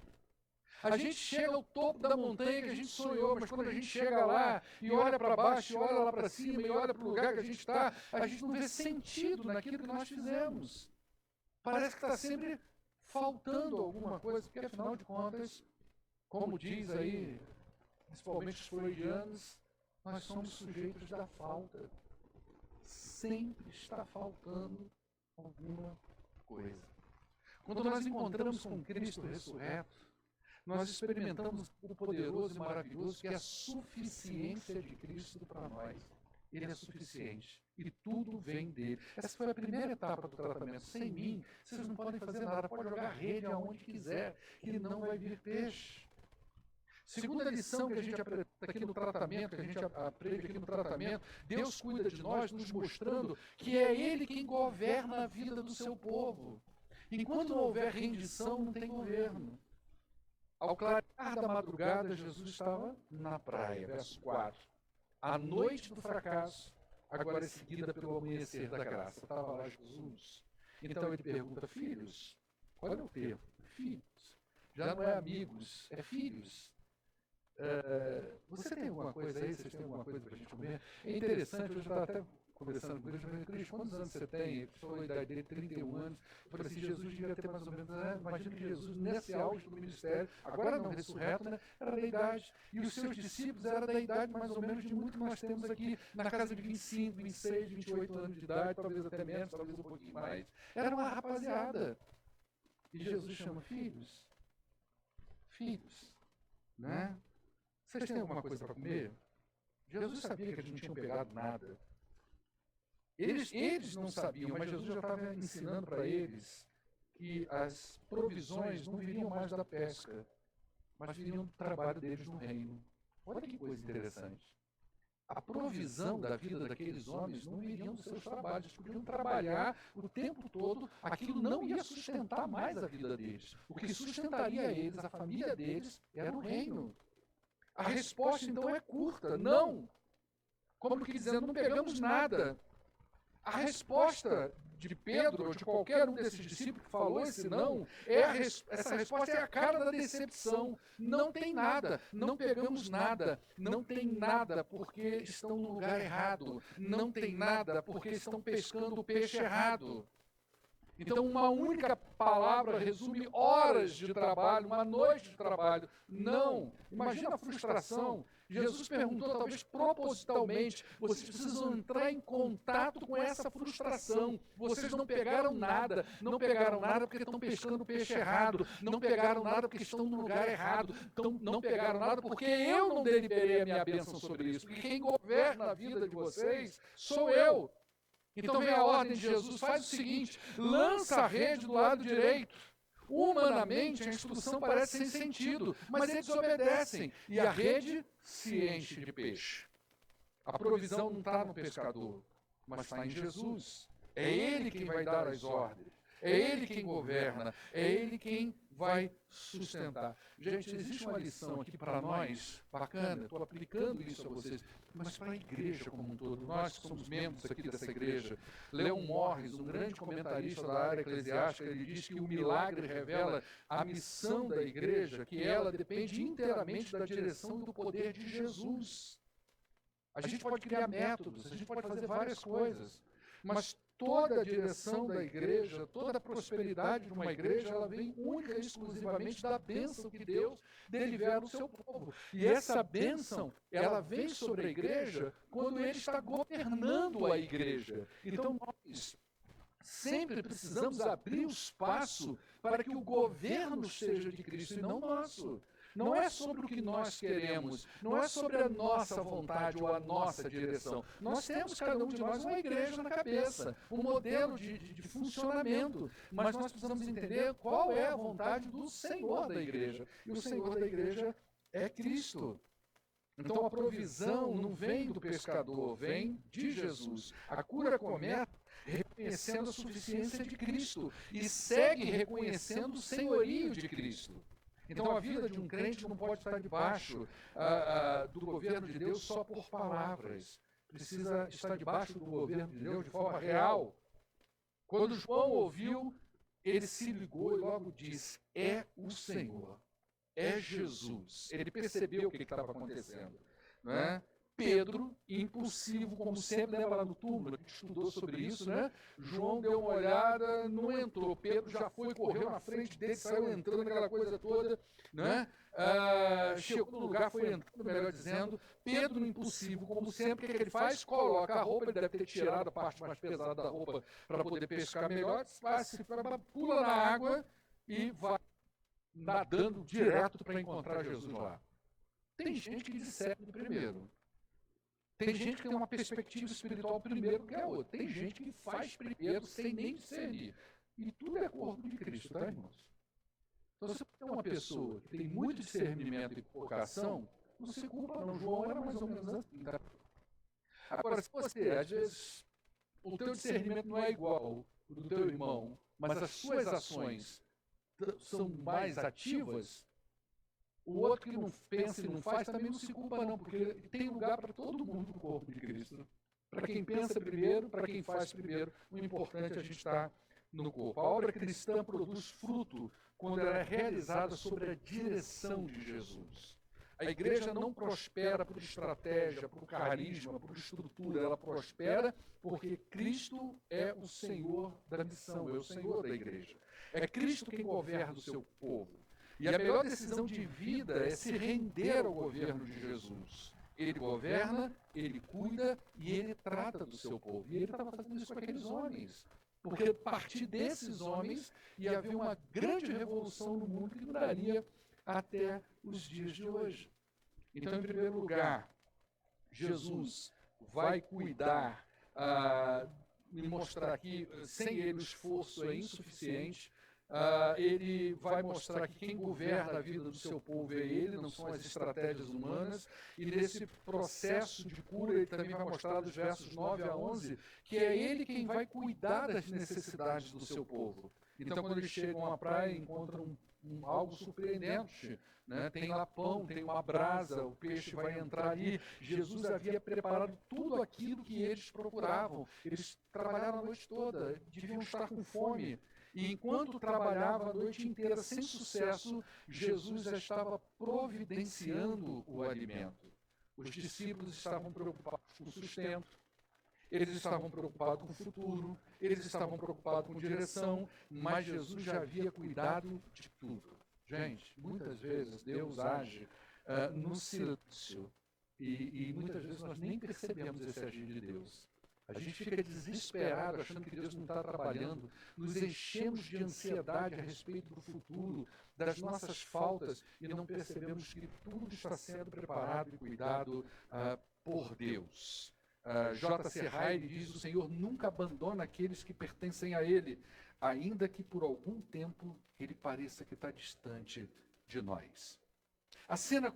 [SPEAKER 1] A gente chega ao topo da montanha que a gente sonhou, mas quando a gente chega lá e olha para baixo, e olha lá para cima, e olha para o lugar que a gente está, a gente não vê sentido naquilo que nós fizemos. Parece que está sempre faltando alguma coisa, porque afinal de contas, como diz aí, principalmente os freudianos, nós somos sujeitos da falta. Sempre está faltando alguma coisa. Quando nós encontramos com Cristo ressurreto, nós experimentamos o poderoso e maravilhoso que é a suficiência de Cristo para nós. Ele é suficiente e tudo vem dele. Essa foi a primeira etapa do tratamento. Sem mim, vocês não podem fazer nada. Pode jogar rede aonde quiser, que não vai vir peixe. Segunda lição que a gente aprende aqui no tratamento, Deus cuida de nós, nos mostrando que é Ele quem governa a vida do seu povo. Enquanto não houver rendição, não tem governo. Ao clarear da madrugada, Jesus estava na praia, verso 4. A noite do fracasso, agora é seguida pelo amanhecer da graça. Estava lá Jesus. Então ele pergunta, filhos, qual é o termo? Filhos. Já não é amigos, é filhos. Você tem alguma coisa aí? Vocês têm alguma coisa para a gente comer? É interessante, eu já estava até conversando com ele, eu falei, Cristo, quantos anos você tem? Ele falou a idade dele, 31 anos. Eu falei assim, Jesus devia ter mais ou menos, imagina que Jesus, nesse auge do ministério, agora não, ressurreto, né, era da idade. E os seus discípulos eram da idade mais ou menos de muito que nós temos aqui, na casa de 25, 26, 28 anos de idade, talvez até menos, talvez um pouquinho mais. Era uma rapaziada. E Jesus chama filhos. Filhos. Né? Vocês têm alguma coisa para comer? Jesus sabia que eles não tinham pegado nada. Eles não sabiam, mas Jesus já estava ensinando para eles que as provisões não viriam mais da pesca, mas viriam do trabalho deles no reino. Olha que coisa interessante. A provisão da vida daqueles homens não viriam dos seus trabalhos. Eles podiam trabalhar o tempo todo, aquilo não ia sustentar mais a vida deles. O que sustentaria eles, a família deles, era o reino. A resposta, então, é curta, não. Como que dizendo, não pegamos nada. A resposta de Pedro, ou de qualquer um desses discípulos que falou esse não, essa resposta é a cara da decepção. Não tem nada, não pegamos nada, não tem nada porque estão no lugar errado, não tem nada porque estão pescando o peixe errado. Então, uma única palavra resume horas de trabalho, uma noite de trabalho. Não! Imagina a frustração. Jesus perguntou, talvez propositalmente, vocês precisam entrar em contato com essa frustração. Vocês não pegaram nada porque estão pescando o peixe errado, não pegaram nada porque estão no lugar errado, não pegaram nada porque eu não deliberei a minha bênção sobre isso. Porque quem governa a vida de vocês sou eu. Então vem a ordem de Jesus, faz o seguinte, lança a rede do lado direito. Humanamente, a instrução parece sem sentido, mas eles obedecem e a rede se enche de peixe. A provisão não está no pescador, mas está em Jesus. É Ele quem vai dar as ordens, é Ele quem governa, é Ele quem vai sustentar. Gente, existe uma lição aqui para nós, bacana, estou aplicando isso a vocês, mas para a igreja como um todo, nós que somos membros aqui dessa igreja. Leon Morris, um grande comentarista da área eclesiástica, ele diz que o milagre revela a missão da igreja, que ela depende inteiramente da direção e do poder de Jesus. A gente pode criar métodos, a gente pode fazer várias coisas, mas toda a direção da igreja, toda a prosperidade de uma igreja, ela vem única e exclusivamente da bênção que Deus delibera no seu povo. E essa bênção, ela vem sobre a igreja quando Ele está governando a igreja. Então nós sempre precisamos abrir o espaço para que o governo seja de Cristo e não nosso. não é sobre o que nós queremos, não é sobre a nossa vontade ou a nossa direção. Nós temos, cada um de nós, uma igreja na cabeça, um modelo de funcionamento, mas nós precisamos entender qual é a vontade do Senhor da igreja. E o Senhor da igreja é Cristo. Então a provisão não vem do pescador, vem de Jesus. A cura começa reconhecendo a suficiência de Cristo e segue reconhecendo o senhorio de Cristo. Então a vida de um crente não pode estar debaixo do governo de Deus só por palavras. Precisa estar debaixo do governo de Deus de forma real. Quando João ouviu, ele se ligou e logo disse: é o Senhor. É Jesus. Ele percebeu o que estava acontecendo. Não é? Pedro, impulsivo, como sempre, lembra lá no túmulo, a gente estudou sobre isso, né? João deu uma olhada, não entrou. Pedro já foi, correu na frente dele, saiu entrando, aquela coisa toda, né? Chegou no lugar, foi entrando, melhor dizendo. Pedro, impulsivo, como sempre, o que ele faz? Coloca a roupa, ele deve ter tirado a parte mais pesada da roupa para poder pescar melhor, pula na água e vai nadando direto para encontrar Jesus lá. Tem gente que discerne primeiro. Tem gente que tem uma perspectiva espiritual primeiro que a outra. Tem gente que faz primeiro sem nem discernir. E tudo é corpo de Cristo, tá, irmãos? Então, se você tem uma pessoa que tem muito discernimento e vocação, não se culpa não. João era mais ou menos assim, tá? Agora, se você, às vezes, o teu discernimento não é igual ao do teu irmão, mas as suas ações são mais ativas, o outro que não pensa e não faz também não se culpa não, porque tem lugar para todo mundo no corpo de Cristo. Para quem pensa primeiro, para quem faz primeiro, o importante é a gente estar no corpo. A obra cristã produz fruto quando ela é realizada sob a direção de Jesus. A igreja não prospera por estratégia, por carisma, por estrutura, ela prospera porque Cristo é o Senhor da missão, é o Senhor da igreja. É Cristo quem governa o seu povo. E a melhor decisão de vida é se render ao governo de Jesus. Ele governa, ele cuida e ele trata do seu povo. E ele estava fazendo isso com aqueles homens. Porque a partir desses homens ia haver uma grande revolução no mundo que duraria até os dias de hoje. Então, em primeiro lugar, Jesus vai cuidar e mostrar que sem ele o esforço é insuficiente. Ele vai mostrar que quem governa a vida do seu povo é ele, não são as estratégias humanas, e nesse processo de cura ele também vai mostrar dos versos 9 a 11 que é ele quem vai cuidar das necessidades do seu povo. Então quando eles chegam à praia encontram algo surpreendente, né? Tem lá pão, tem uma brasa, o peixe vai entrar ali. Jesus havia preparado tudo aquilo que eles procuravam. Eles trabalharam a noite toda, deviam estar com fome. E enquanto trabalhava a noite inteira sem sucesso, Jesus já estava providenciando o alimento. Os discípulos estavam preocupados com o sustento, eles estavam preocupados com o futuro, eles estavam preocupados com direção, mas Jesus já havia cuidado de tudo. Gente, muitas vezes Deus age no silêncio e muitas vezes nós nem percebemos esse agir de Deus. A gente fica desesperado achando que Deus não está trabalhando, nos enchemos de ansiedade a respeito do futuro, das nossas faltas, e não percebemos que tudo está sendo preparado e cuidado por Deus. J.C. Ryle diz: o Senhor nunca abandona aqueles que pertencem a Ele, ainda que por algum tempo Ele pareça que está distante de nós. A cena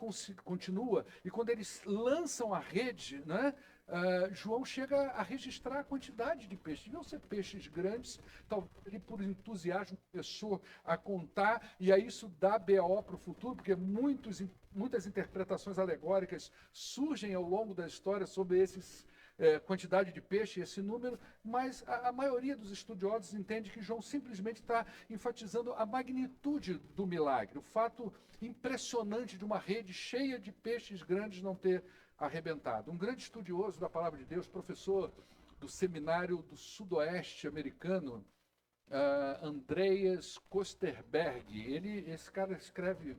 [SPEAKER 1] continua, e quando eles lançam a rede, né, João chega a registrar a quantidade de peixes. Deviam ser peixes grandes, talvez ele, por entusiasmo, começou a contar, e aí isso dá BO para o futuro, porque muitas interpretações alegóricas surgem ao longo da história sobre esses quantidade de peixe, esse número, mas a maioria dos estudiosos entende que João simplesmente está enfatizando a magnitude do milagre, o fato impressionante de uma rede cheia de peixes grandes não ter arrebentado. Um grande estudioso da palavra de Deus, professor do seminário do sudoeste americano, Andreas Kosterberg, esse cara escreve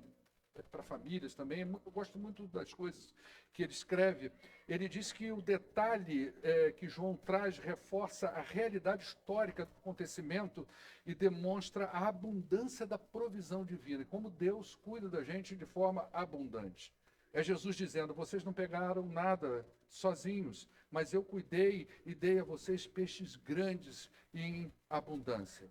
[SPEAKER 1] para famílias também. Eu gosto muito das coisas que ele escreve. Ele diz que o detalhe que João traz reforça a realidade histórica do acontecimento e demonstra a abundância da provisão divina, e como Deus cuida da gente de forma abundante. É Jesus dizendo: vocês não pegaram nada sozinhos, mas eu cuidei e dei a vocês peixes grandes e em abundância.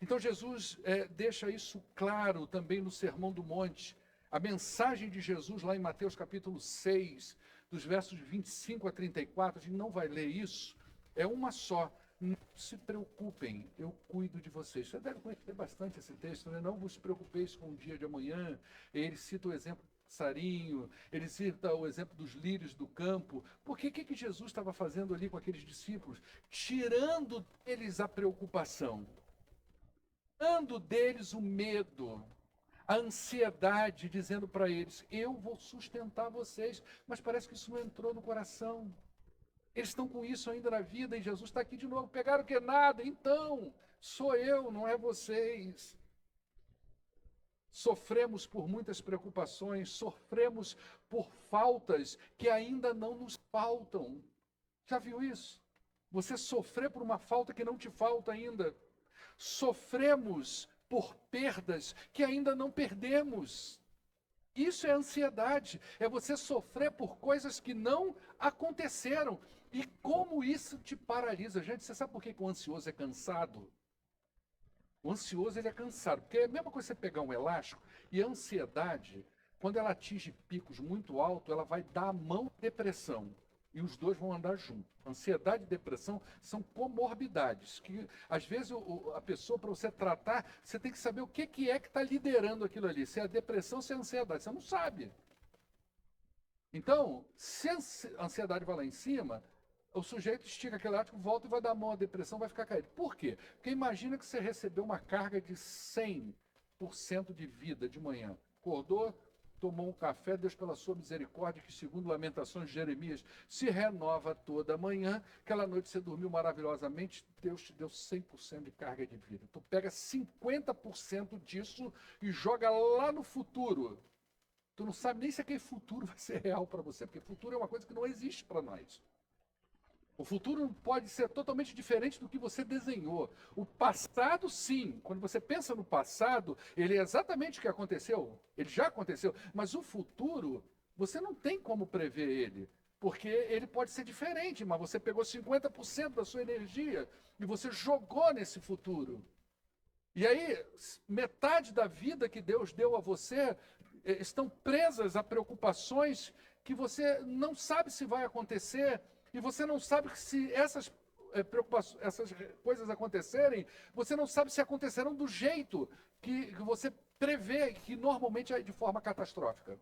[SPEAKER 1] Então Jesus deixa isso claro também no Sermão do Monte. A mensagem de Jesus lá em Mateus capítulo 6, dos versos 25 a 34, a gente não vai ler isso, é uma só. Não se preocupem, eu cuido de vocês. Você deve conhecer bastante esse texto, né? Não vos preocupeis com o dia de amanhã. Ele cita o exemplo do passarinho, ele cita o exemplo dos lírios do campo. Porque o que Jesus estava fazendo ali com aqueles discípulos? Tirando deles a preocupação, tirando deles o medo, a ansiedade, dizendo para eles: eu vou sustentar vocês. Mas parece que isso não entrou no coração. Eles estão com isso ainda na vida, e Jesus está aqui de novo. Pegaram o que? Nada. Então, sou eu, não é vocês. Sofremos por muitas preocupações, sofremos por faltas que ainda não nos faltam. Já viu isso? Você sofrer por uma falta que não te falta ainda. Sofremos por perdas que ainda não perdemos. Isso é ansiedade, é você sofrer por coisas que não aconteceram. E como isso te paralisa. Gente, você sabe por que o ansioso é cansado? O ansioso, ele é cansado, porque é a mesma coisa você pegar um elástico, e a ansiedade, quando ela atinge picos muito altos, ela vai dar a mão à depressão. E os dois vão andar juntos. Ansiedade e depressão são comorbidades, que às vezes a pessoa, para você tratar, você tem que saber o que é que está liderando aquilo ali. Se é a depressão, se é a ansiedade. Você não sabe. Então, se a ansiedade vai lá em cima, o sujeito estica aquele elástico, volta e vai dar a mão à depressão, vai ficar caído. Por quê? Porque imagina que você recebeu uma carga de 100% de vida de manhã. Acordou, tomou um café, Deus pela sua misericórdia, que segundo Lamentações de Jeremias, se renova toda manhã. Aquela noite você dormiu maravilhosamente, Deus te deu 100% de carga de vida. Tu pega 50% disso e joga lá no futuro. Tu não sabe nem se aquele futuro vai ser real para você, porque futuro é uma coisa que não existe para nós. O futuro pode ser totalmente diferente do que você desenhou. O passado, sim. Quando você pensa no passado, ele é exatamente o que aconteceu. Ele já aconteceu. Mas o futuro, você não tem como prever ele. Porque ele pode ser diferente, mas você pegou 50% da sua energia e você jogou nesse futuro. E aí, metade da vida que Deus deu a você estão presas a preocupações que você não sabe se vai acontecer. E você não sabe se essas preocupações, essas coisas acontecerem, você não sabe se acontecerão do jeito que você prevê, que normalmente é de forma catastrófica.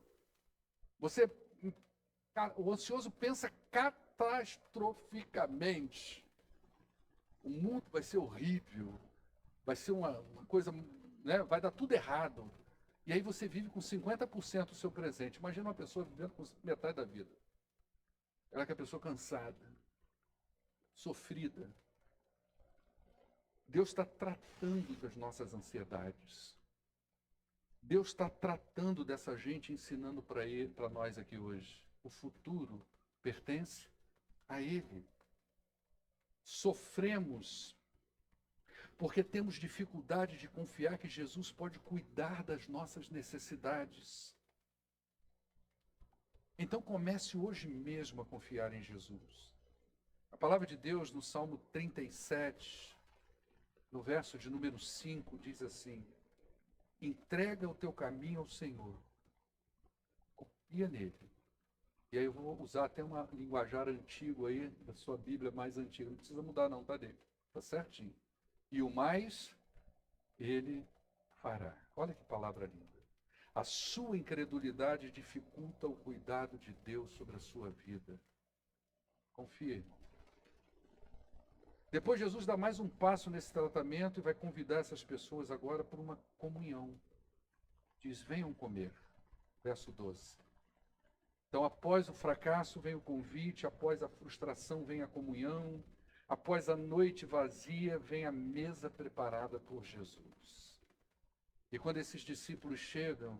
[SPEAKER 1] O ansioso pensa catastroficamente. O mundo vai ser horrível, vai ser uma coisa, né, vai dar tudo errado. E aí você vive com 50% do seu presente. Imagina uma pessoa vivendo com metade da vida. Ela que é a pessoa cansada, sofrida. Deus está tratando das nossas ansiedades. Deus está tratando dessa gente, ensinando para nós aqui hoje. O futuro pertence a Ele. Sofremos porque temos dificuldade de confiar que Jesus pode cuidar das nossas necessidades. Então comece hoje mesmo a confiar em Jesus. A palavra de Deus no Salmo 37, no verso de número 5, diz assim: entrega o teu caminho ao Senhor, confia nele. E aí eu vou usar até uma linguajar antigo aí, da sua Bíblia mais antiga. Não precisa mudar não, tá dele? Tá certinho. E o mais ele fará. Olha que palavra linda. A sua incredulidade dificulta o cuidado de Deus sobre a sua vida. Confie, irmão. Depois Jesus dá mais um passo nesse tratamento e vai convidar essas pessoas agora para uma comunhão. Diz: venham comer. Verso 12. Então, após o fracasso vem o convite, após a frustração vem a comunhão, após a noite vazia vem a mesa preparada por Jesus. E quando esses discípulos chegam,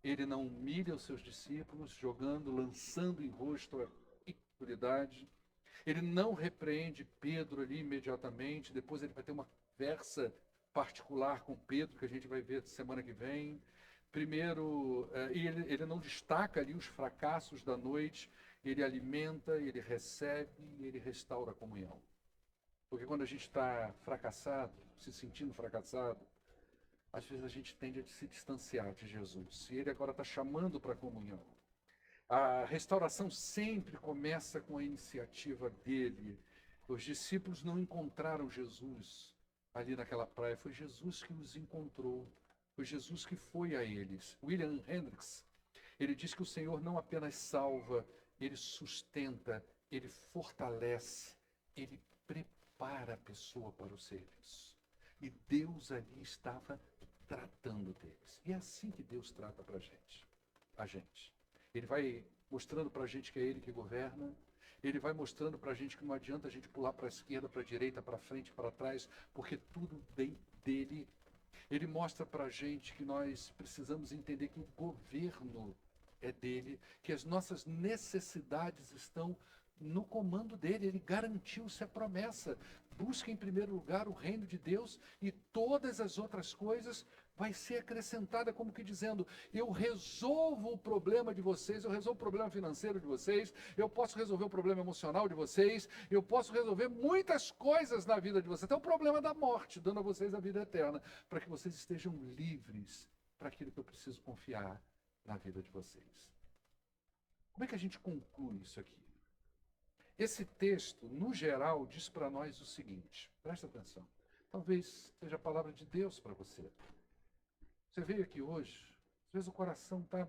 [SPEAKER 1] Ele não humilha os seus discípulos, jogando, lançando em rosto a incredulidade. Ele não repreende Pedro ali imediatamente. Depois ele vai ter uma conversa particular com Pedro, que a gente vai ver semana que vem. Primeiro, ele não destaca ali os fracassos da noite. Ele alimenta, ele recebe, ele restaura a comunhão. Porque quando a gente está fracassado, se sentindo fracassado, às vezes a gente tende a se distanciar de Jesus. E ele agora está chamando para a comunhão. A restauração sempre começa com a iniciativa dele. Os discípulos não encontraram Jesus ali naquela praia, foi Jesus que os encontrou. Foi Jesus que foi a eles. William Hendricks, ele diz que o Senhor não apenas salva, ele sustenta, ele fortalece, ele prepara a pessoa para o serviço. E Deus ali estava tratando deles. E é assim que Deus trata para a gente. Ele vai mostrando para a gente que é Ele que governa. Ele vai mostrando para a gente que não adianta a gente pular para a esquerda, para a direita, para frente, para trás, porque tudo vem dele. Ele mostra para a gente que nós precisamos entender que o governo é dele, que as nossas necessidades estão no comando dele. Ele garantiu-se a promessa. Busque em primeiro lugar o reino de Deus e todas as outras coisas vai ser acrescentada, como que dizendo, eu resolvo o problema de vocês, eu resolvo o problema financeiro de vocês, eu posso resolver o problema emocional de vocês, eu posso resolver muitas coisas na vida de vocês, até o problema da morte, dando a vocês a vida eterna, para que vocês estejam livres para aquilo que eu preciso confiar na vida de vocês. Como é que a gente conclui isso aqui? Esse texto, no geral, diz para nós o seguinte, presta atenção, talvez seja a palavra de Deus para você. Você veio aqui hoje, às vezes o coração está...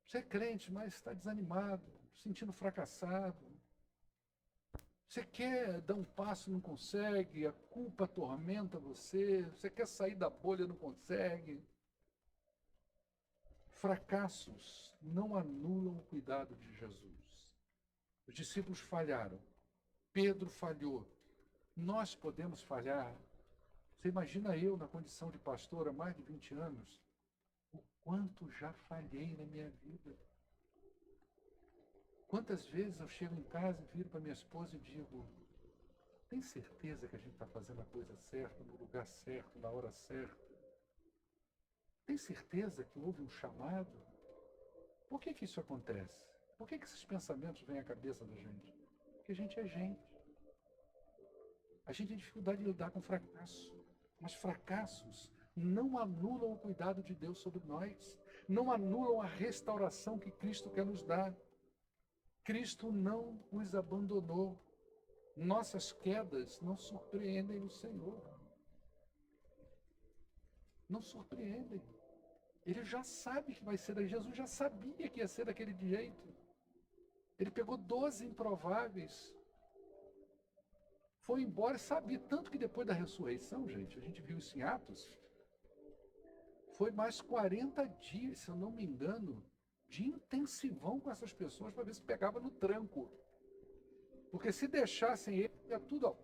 [SPEAKER 1] Você é crente, mas está desanimado, sentindo fracassado. Você quer dar um passo e não consegue, a culpa atormenta você, você quer sair da bolha e não consegue. Fracassos não anulam o cuidado de Jesus. Os discípulos falharam, Pedro falhou, nós podemos falhar. Você imagina eu, na condição de pastor há mais de 20 anos, o quanto já falhei na minha vida. Quantas vezes eu chego em casa e viro para minha esposa e digo, tem certeza que a gente está fazendo a coisa certa, no lugar certo, na hora certa? Tem certeza que houve um chamado? Por que isso acontece? Por que esses pensamentos vêm à cabeça da gente? Porque a gente é gente. A gente tem dificuldade de lidar com fracasso. Mas fracassos não anulam o cuidado de Deus sobre nós, não anulam a restauração que Cristo quer nos dar. Cristo não os abandonou. Nossas quedas não surpreendem o Senhor. Não surpreendem. Ele já sabe que vai ser daí. Jesus já sabia que ia ser daquele jeito. Ele pegou 12 improváveis, foi embora e sabia. Tanto que depois da ressurreição, gente, a gente viu isso em Atos, foi mais 40 dias, se eu não me engano, de intensivão com essas pessoas para ver se pegava no tranco. Porque se deixassem ele, ia tudo... Ó.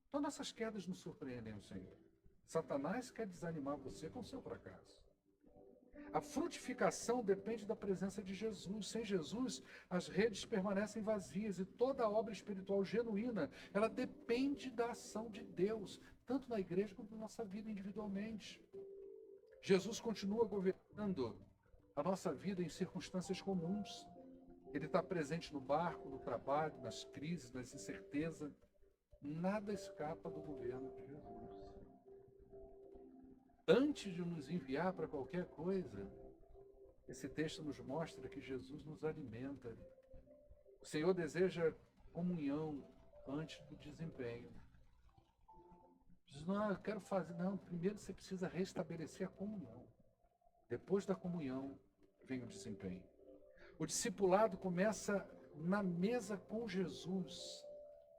[SPEAKER 1] Então nossas quedas nos surpreendem o Senhor. Satanás quer desanimar você com o seu fracasso. A frutificação depende da presença de Jesus. Sem Jesus, as redes permanecem vazias e toda a obra espiritual genuína, ela depende da ação de Deus, tanto na igreja quanto na nossa vida individualmente. Jesus continua governando a nossa vida em circunstâncias comuns. Ele está presente no barco, no trabalho, nas crises, nas incertezas. Nada escapa do governo de Jesus. Antes de nos enviar para qualquer coisa, esse texto nos mostra que Jesus nos alimenta. O Senhor deseja comunhão antes do desempenho. Diz, não, eu quero fazer. Não, primeiro você precisa restabelecer a comunhão. Depois da comunhão, vem o desempenho. O discipulado começa na mesa com Jesus,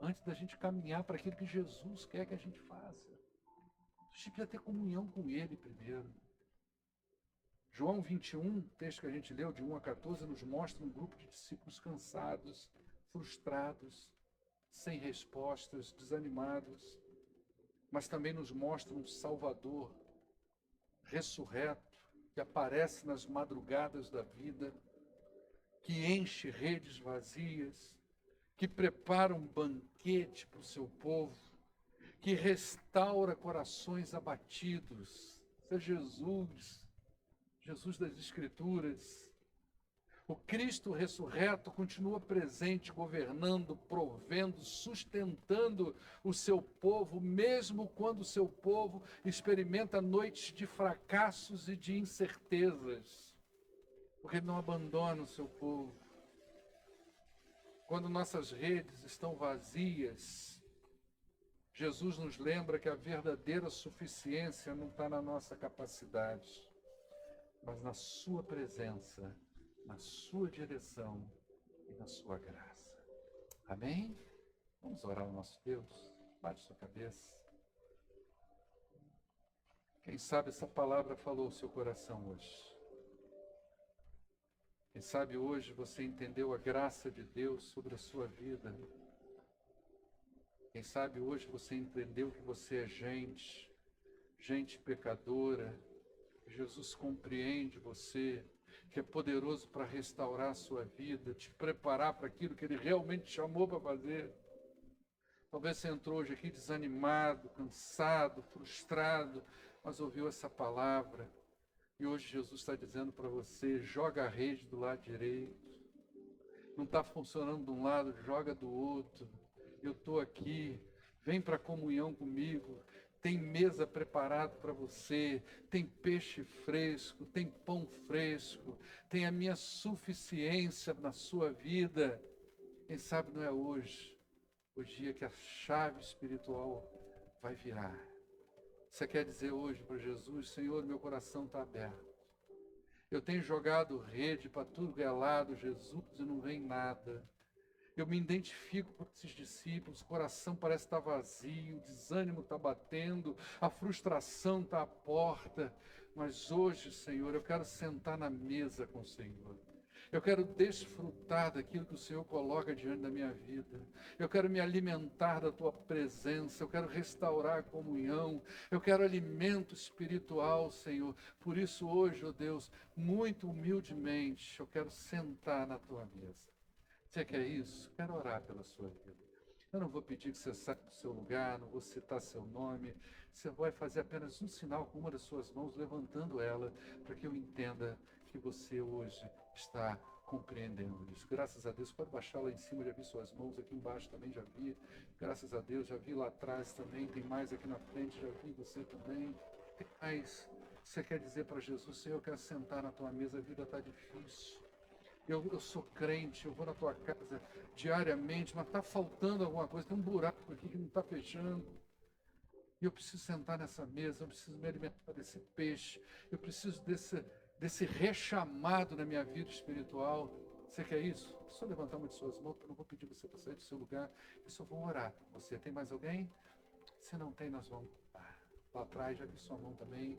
[SPEAKER 1] antes da gente caminhar para aquilo que Jesus quer que a gente faça. A gente precisa ter comunhão com Ele primeiro. João 21, texto que a gente leu, de 1 a 14, nos mostra um grupo de discípulos cansados, frustrados, sem respostas, desanimados, mas também nos mostra um Salvador ressurreto, que aparece nas madrugadas da vida, que enche redes vazias, que prepara um banquete para o seu povo, que restaura corações abatidos. Isso é Jesus, Jesus das Escrituras. O Cristo ressurreto continua presente, governando, provendo, sustentando o seu povo, mesmo quando o seu povo experimenta noites de fracassos e de incertezas, porque ele não abandona o seu povo. Quando nossas redes estão vazias, Jesus nos lembra que a verdadeira suficiência não está na nossa capacidade, mas na sua presença, na sua direção e na sua graça. Amém? Vamos orar ao nosso Deus. Bate sua cabeça. Quem sabe essa palavra falou ao seu coração hoje. Quem sabe hoje você entendeu a graça de Deus sobre a sua vida. Quem sabe hoje você entendeu que você é gente pecadora, que Jesus compreende você, que é poderoso para restaurar a sua vida, te preparar para aquilo que Ele realmente te chamou para fazer. Talvez você entrou hoje aqui desanimado, cansado, frustrado, mas ouviu essa palavra. E hoje Jesus está dizendo para você, joga a rede do lado direito. Não está funcionando de um lado, joga do outro. Eu estou aqui, vem para a comunhão comigo. Tem mesa preparada para você, tem peixe fresco, tem pão fresco, tem a minha suficiência na sua vida. Quem sabe não é hoje, o dia que a chave espiritual vai virar. Você quer dizer hoje para Jesus, Senhor, meu coração está aberto. Eu tenho jogado rede para tudo que é lado, Jesus, e não vem nada. Eu me identifico com esses discípulos, o coração parece estar vazio, o desânimo está batendo, a frustração está à porta. Mas hoje, Senhor, eu quero sentar na mesa com o Senhor. Eu quero desfrutar daquilo que o Senhor coloca diante da minha vida. Eu quero me alimentar da Tua presença. Eu quero restaurar a comunhão. Eu quero alimento espiritual, Senhor. Por isso hoje, ó Deus, muito humildemente, eu quero sentar na Tua mesa. Você quer isso? Quero orar pela sua vida. Eu não vou pedir que você saia do seu lugar, não vou citar seu nome. Você vai fazer apenas um sinal com uma das suas mãos, levantando ela, para que eu entenda que você hoje está compreendendo isso. Graças a Deus, pode baixar lá em cima, já vi suas mãos, aqui embaixo também já vi. Graças a Deus, já vi lá atrás também, tem mais aqui na frente, já vi você também. Tem mais. Você quer dizer para Jesus, Senhor, eu quero sentar na tua mesa, a vida está difícil. Eu sou crente, eu vou na tua casa diariamente, mas está faltando alguma coisa, tem um buraco aqui que não está fechando. E eu preciso sentar nessa mesa, eu preciso me alimentar desse peixe, eu preciso desse rechamado na minha vida espiritual. Você quer isso? Só levantar uma de suas mãos, eu não vou pedir você para sair do seu lugar, eu só vou orar. Você tem mais alguém? Se não tem, nós vamos lá atrás, já vi sua mão também,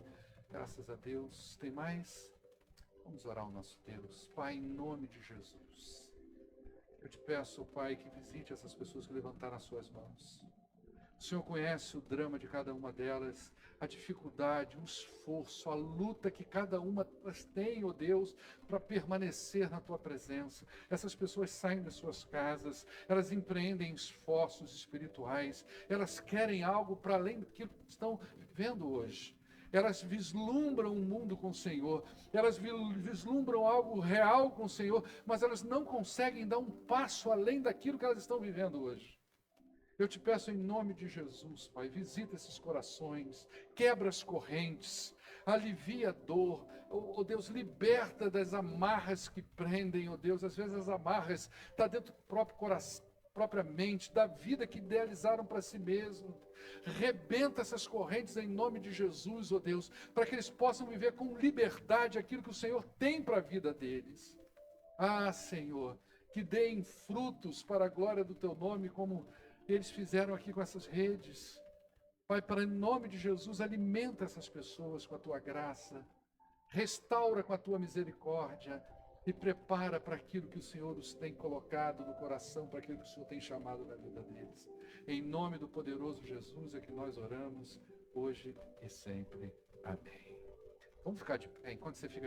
[SPEAKER 1] graças a Deus. Tem mais? Vamos orar ao nosso Deus. Pai, em nome de Jesus, eu te peço, Pai, que visite essas pessoas que levantaram as suas mãos. O Senhor conhece o drama de cada uma delas, a dificuldade, o esforço, a luta que cada uma delas tem, ó Deus, para permanecer na Tua presença. Essas pessoas saem das suas casas, elas empreendem esforços espirituais, elas querem algo para além daquilo que estão vivendo hoje. Elas vislumbram um mundo com o Senhor, elas vislumbram algo real com o Senhor, mas elas não conseguem dar um passo além daquilo que elas estão vivendo hoje. Eu te peço em nome de Jesus, Pai, visita esses corações, quebra as correntes, alivia a dor, ó Deus, liberta das amarras que prendem, ó Deus, às vezes as amarras estão dentro do próprio coração, propriamente, da vida que idealizaram para si mesmo. Rebenta essas correntes em nome de Jesus, ó Deus, para que eles possam viver com liberdade aquilo que o Senhor tem para a vida deles. Ah, Senhor, que deem frutos para a glória do Teu nome, como eles fizeram aqui com essas redes. Pai, para em nome de Jesus, alimenta essas pessoas com a Tua graça, restaura com a Tua misericórdia, e prepara para aquilo que o Senhor os tem colocado no coração, para aquilo que o Senhor tem chamado na vida deles. Em nome do poderoso Jesus é que nós oramos, hoje e sempre. Amém. Vamos ficar de pé enquanto você fica